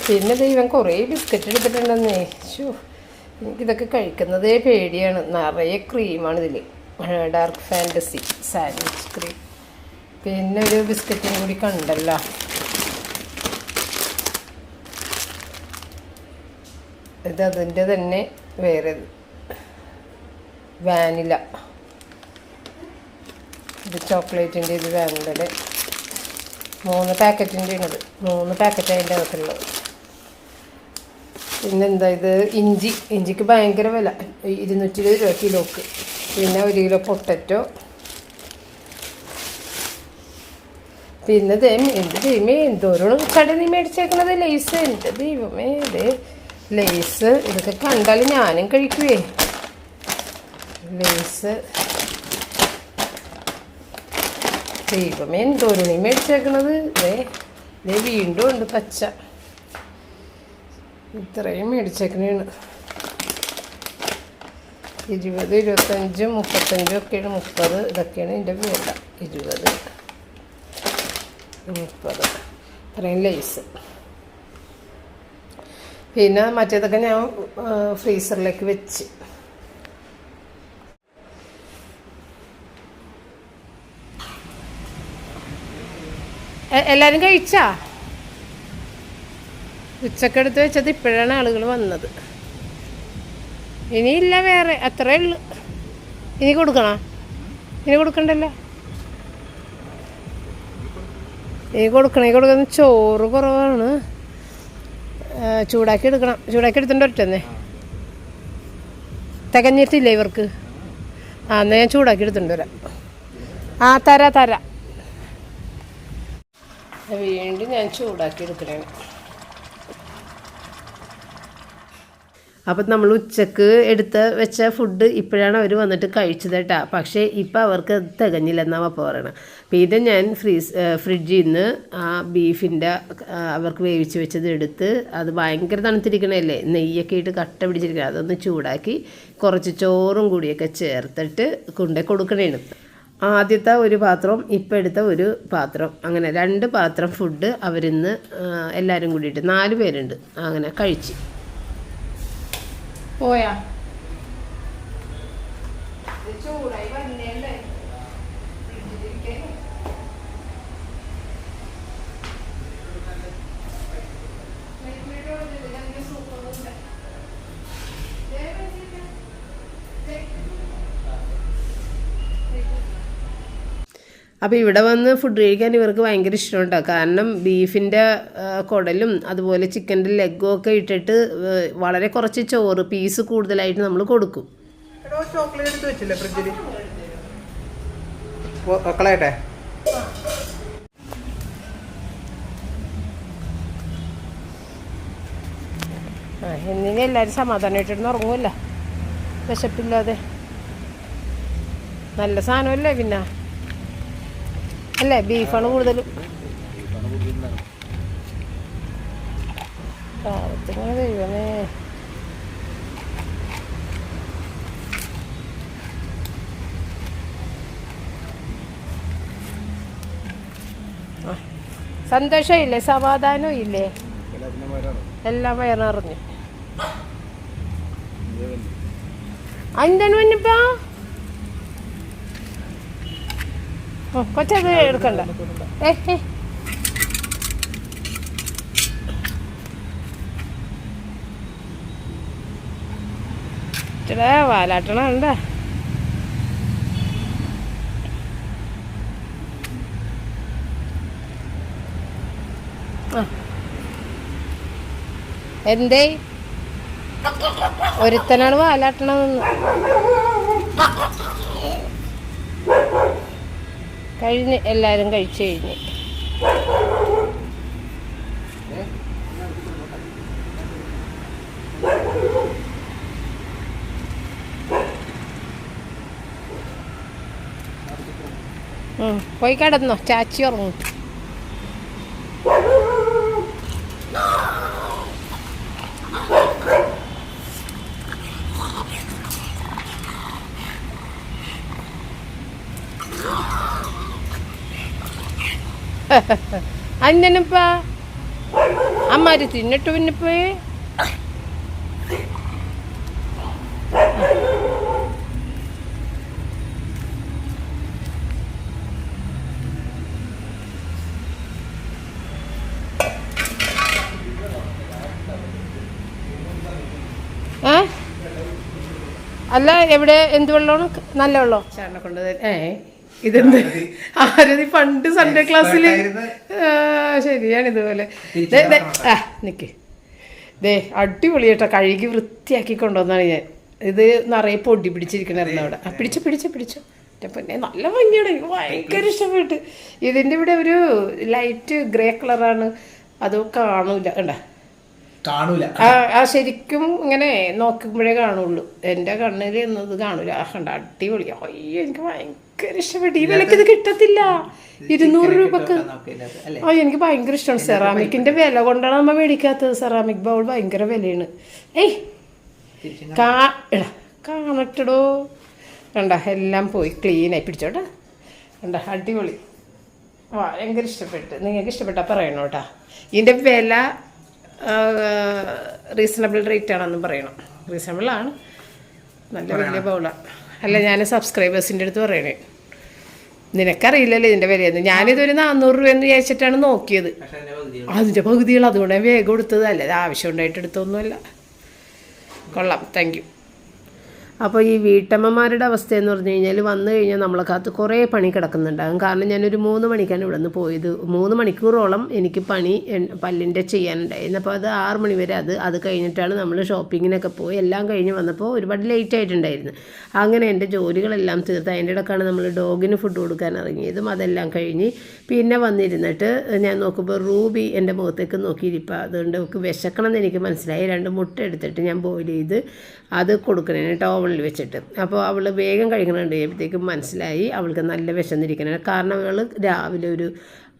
പിന്നെ ദൈവം കുറേ ബിസ്ക്കറ്റ് എടുത്തിട്ടുണ്ടെന്നേ. എനിക്കിതൊക്കെ കഴിക്കുന്നതേ പേടിയാണ്. നിറയെ ക്രീമാണ് ഇതിൽ, ഡാർക്ക് ഫാൻറ്റസി സാൻഡ്വിച്ച് ക്രീം. പിന്നെ ഒരു ബിസ്ക്കറ്റിനും കൂടി കണ്ടല്ലോ, ഇത് അതിൻ്റെ തന്നെ വേറെ വാനില, ഇത് ചോക്ലേറ്റിൻ്റെ, ഇത് വാനിലയുടെ 3 പാക്കറ്റിൻ്റെ ആണത്. 3 പാക്കറ്റ് അതിൻ്റെ അകത്തുള്ളത്. പിന്നെന്താ ഇത് ഇഞ്ചിക്ക് ഭയങ്കര വില, 220 രൂപ കിലോക്ക്. പിന്നെ 1 കിലോ പൊട്ടറ്റോ. പിന്നെ എന്ത് ദൈവമേ, എന്തോരം കടയിൽ നിന്ന് മേടിച്ചേക്കണത് ലേസ്. എൻ്റെ ദൈവമേ, ഇതേ ലേസ്. ഇതൊക്കെ കണ്ടാൽ ഞാനും കഴിക്കുവേ ലേസ്. ദൈവമേ, എന്തോരം നീ മേടിച്ചേക്കണത്. ഇതേ വീണ്ടും ഉണ്ട് പച്ച. ഇത്രയും മേടിച്ചേക്കണേണ്. 20, 25, 35 ഒക്കെയാണ്. 30 ഇതൊക്കെയാണ് ഇതിൻ്റെ വില. 20, 30 ഇത്രയും ലേസ്. പിന്നെ മറ്റേതൊക്കെ ഞാൻ ഫ്രീസറിലേക്ക് വെച്ച്. എല്ലാവരും കഴിച്ചാ? ഉച്ചക്കെടുത്ത് വെച്ചത് ഇപ്പോഴാണ് ആളുകൾ വന്നത്. ഇനിയില്ല വേറെ, അത്രേ ഉള്ളു. ഇനി കൊടുക്കണോ? ഇനി കൊടുക്കണ്ടല്ലോ. ഇനി കൊടുക്കുന്ന ചോറ് കുറവാണ്. ചൂടാക്കി എടുക്കണം. ചൂടാക്കി എടുത്തിട്ട് ഒറ്റന്നെ തികഞ്ഞിട്ടില്ല ഇവർക്ക്. എന്നാൽ ഞാൻ ചൂടാക്കി എടുത്തിട്ട് വരാം. തരാം. വീണ്ടും ഞാൻ ചൂടാക്കി എടുക്കണേ. അപ്പം നമ്മൾ ഉച്ചക്ക് വെച്ച ഫുഡ് ഇപ്പോഴാണ് അവർ വന്നിട്ട് കഴിച്ചത് കേട്ടോ. പക്ഷേ ഇപ്പം അവർക്ക് തികഞ്ഞില്ലെന്നാണ് അപ്പോൾ പറയണം. അപ്പോൾ ഇത് ഞാൻ ഫ്രിഡ്ജിൽ നിന്ന് ആ ബീഫിൻ്റെ അവർക്ക് വേവിച്ച് വെച്ചത് എടുത്ത്, അത് ഭയങ്കര തണുത്തിരിക്കണല്ലേ, നെയ്യൊക്കെ ഇട്ട് കട്ട പിടിച്ചിരിക്കണം, അതൊന്ന് ചൂടാക്കി കുറച്ച് ചോറും കൂടിയൊക്കെ ചേർത്തിട്ട് കൊണ്ടേ കൊടുക്കണേണ്. ആദ്യത്തെ ഒരു പാത്രം, ഇപ്പം എടുത്ത ഒരു പാത്രം, അങ്ങനെ 2 പാത്രം ഫുഡ് അവരിന്ന് എല്ലാവരും കൂടിയിട്ട് 4 പേരുണ്ട് അങ്ങനെ കഴിച്ച് പോയാ. ചൂടായി വന്നേണ്ടേ. അപ്പോൾ ഇവിടെ വന്ന് ഫുഡ് കഴിക്കാൻ ഇവർക്ക് ഭയങ്കര ഇഷ്ടമുണ്ടാകും. കാരണം ബീഫിൻ്റെ കുടലും അതുപോലെ ചിക്കൻ്റെ ലെഗും ഒക്കെ ഇട്ടിട്ട് വളരെ കുറച്ച് ചോറ് പീസ് കൂടുതലായിട്ട് നമ്മൾ കൊടുക്കും. ചോക്ലേറ്റ് എടുത്ത് വെച്ചില്ലേ ഫ്രിഡ്ജിൽ? കളയട്ടെ. എന്നിനി എല്ലാവരും സമാധാനമായിട്ടിരുന്ന് ഉറങ്ങുമല്ലോ, വിശപ്പില്ലാതെ. നല്ല സാധനമല്ലേ പിന്നെ, അല്ലേ? ബീഫാണ് കൂടുതലും. പാവത്തിങ്ങനെ ദൈവമേ. സന്തോഷമില്ലേ, സമാധാനവും ഇല്ലേ, എല്ലാം വയറിറങ്ങി. എന്താണ് വന്നിപ്പോ കൊച്ചത് എടുക്കണ്ട. വാലാട്ടണ എന്തേ ഒരുത്തനാണ് വാലാട്ടണമെന്ന് കഴിഞ്ഞ് എല്ലാവരും കഴിച്ചു കഴിഞ്ഞ് പോയി കിടന്നോ, ചാച്ചി ഉറങ്ങും. അന്നനിപ്പാ അമ്മാര് തിന്നിട്ട് പിന്നിപ്പോയി അല്ല എവിടെ എന്ത് വെള്ളമാണ്? നല്ല വെള്ളം ചേട്ടനെ കൊണ്ട് ഇതെന്ത് ആരതി പണ്ട് സൺഡേ ക്ലാസ്സിൽ ശരിയാണ് ഇതുപോലെ നിക്ക് ദേ അടിപൊളി കേട്ടോ, കഴുകി വൃത്തിയാക്കി കൊണ്ടുവന്നാണ് ഞാൻ. ഇത് നിറയെ പൊടി പിടിച്ചിരിക്കണായിരുന്നു അവിടെ. പിടിച്ചോ പിടിച്ചോ പിടിച്ചോ പിന്നെ നല്ല ഭംഗിയാണ്, എനിക്ക് ഭയങ്കര ഇഷ്ടപ്പെട്ട്. ഇതിൻ്റെ ഇവിടെ ഒരു ലൈറ്റ് ഗ്രേ കളറാണ്, അത് കാണൂല കണ്ട ശരിക്കും ഇങ്ങനെ നോക്കുമ്പോഴേ കാണുള്ളൂ, എൻ്റെ കണ്ണിൽ എന്നത് കാണൂല. കണ്ട അടിപൊളി, അയ്യോ എനിക്ക് ഭയങ്കര ഇഷ്ടപ്പെട്ടു. ഈ വിലക്ക് ഇത് കിട്ടത്തില്ല 200 രൂപക്ക്. എനിക്ക് ഭയങ്കര ഇഷ്ടമാണ്. സെറാമിക്കിന്റെ വില കൊണ്ടാണ് നമ്മ മേടിക്കാത്തത്. സെറാമിക് ബൗൾ ഭയങ്കര വിലയാണ്. കാണട്ടടോ കണ്ട എല്ലാം പോയി ക്ലീനായി. പിടിച്ചോട്ടെ കണ്ട അടിപൊളി, ഭയങ്കര ഇഷ്ടപ്പെട്ട്. നിങ്ങൾക്ക് ഇഷ്ടപ്പെട്ടാ പറയണോ കേട്ടാ. ഇതിൻ്റെ വില റീസണബിൾ റേറ്റ് ആണെന്ന് പറയണം. റീസണബിൾ ആണ്, നല്ല വലിയ ബൗളാണ്. അല്ല ഞാൻ സബ്സ്ക്രൈബേഴ്സിൻ്റെ അടുത്ത് പറയണേ, നിനക്കറിയില്ലല്ലോ ഇതിൻ്റെ വിലയെന്ന്. ഞാനിതൊരു 400 രൂപയെന്ന് വിചാരിച്ചിട്ടാണ് നോക്കിയത്. അതിൻ്റെ പകുതികൾ അതുകൊണ്ട് വേഗം എടുത്തത്, അല്ല ആവശ്യം ഉണ്ടായിട്ട് എടുത്തൊന്നുമല്ല. കൊള്ളാം, താങ്ക് യു. അപ്പോൾ ഈ വീട്ടമ്മമാരുടെ അവസ്ഥ എന്ന് പറഞ്ഞു കഴിഞ്ഞാൽ വന്നു കഴിഞ്ഞാൽ നമ്മളെ കാത്ത് കുറേ പണി കിടക്കുന്നുണ്ടാകും. കാരണം ഞാനൊരു 3 മണിക്കാണ് ഇവിടെ നിന്ന് പോയത്. 3 മണിക്കൂറോളം എനിക്ക് പണി പല്ലിൻ്റെ ചെയ്യാനുണ്ടായിരുന്നു. അപ്പോൾ അത് 6 മണി വരെ അത് കഴിഞ്ഞിട്ടാണ് നമ്മൾ ഷോപ്പിങ്ങിനൊക്കെ പോയി. എല്ലാം കഴിഞ്ഞ് വന്നപ്പോൾ ഒരുപാട് ലേറ്റ് ആയിട്ടുണ്ടായിരുന്നു. അങ്ങനെ എൻ്റെ ജോലികളെല്ലാം തീർത്ത് അതിൻ്റെ ഇടയ്ക്കാണ് നമ്മൾ ഡോഗിന് ഫുഡ് കൊടുക്കാൻ ഇറങ്ങിയതും. അതെല്ലാം കഴിഞ്ഞ് പിന്നെ വന്നിരുന്നിട്ട് ഞാൻ നോക്കുമ്പോൾ റൂബി എൻ്റെ മുഖത്തേക്ക് നോക്കിയിരിപ്പോൾ. അതുകൊണ്ട് അവൾക്ക് വിശക്കണം എന്ന് എനിക്ക് മനസ്സിലായി. 2 മുട്ട എടുത്തിട്ട് ഞാൻ ബോയിൽ ചെയ്ത് അത് കൊടുക്കണേ ടോവണിൽ വെച്ചിട്ട്. അപ്പോൾ അവൾ വേഗം കഴിക്കണുണ്ട്. കഴിയുമ്പോഴത്തേക്കും മനസ്സിലായി അവൾക്ക് നല്ല വിശന്നിരിക്കണം. കാരണം അവൾ രാവിലെ ഒരു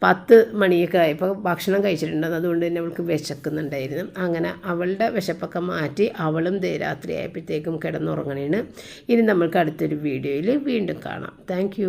10 മണിയൊക്കെ ആയപ്പോൾ ഭക്ഷണം കഴിച്ചിട്ടുണ്ടെന്ന്. അതുകൊണ്ട് തന്നെ അവൾക്ക് വിശക്കുന്നുണ്ടായിരുന്നു. അങ്ങനെ അവളുടെ വിശപ്പൊക്കെ മാറ്റി അവളും രാത്രി ആയപ്പോഴത്തേക്കും കിടന്നുറങ്ങണേണ്. ഇനി നമ്മൾക്ക് അടുത്തൊരു വീഡിയോയിൽ വീണ്ടും കാണാം. താങ്ക്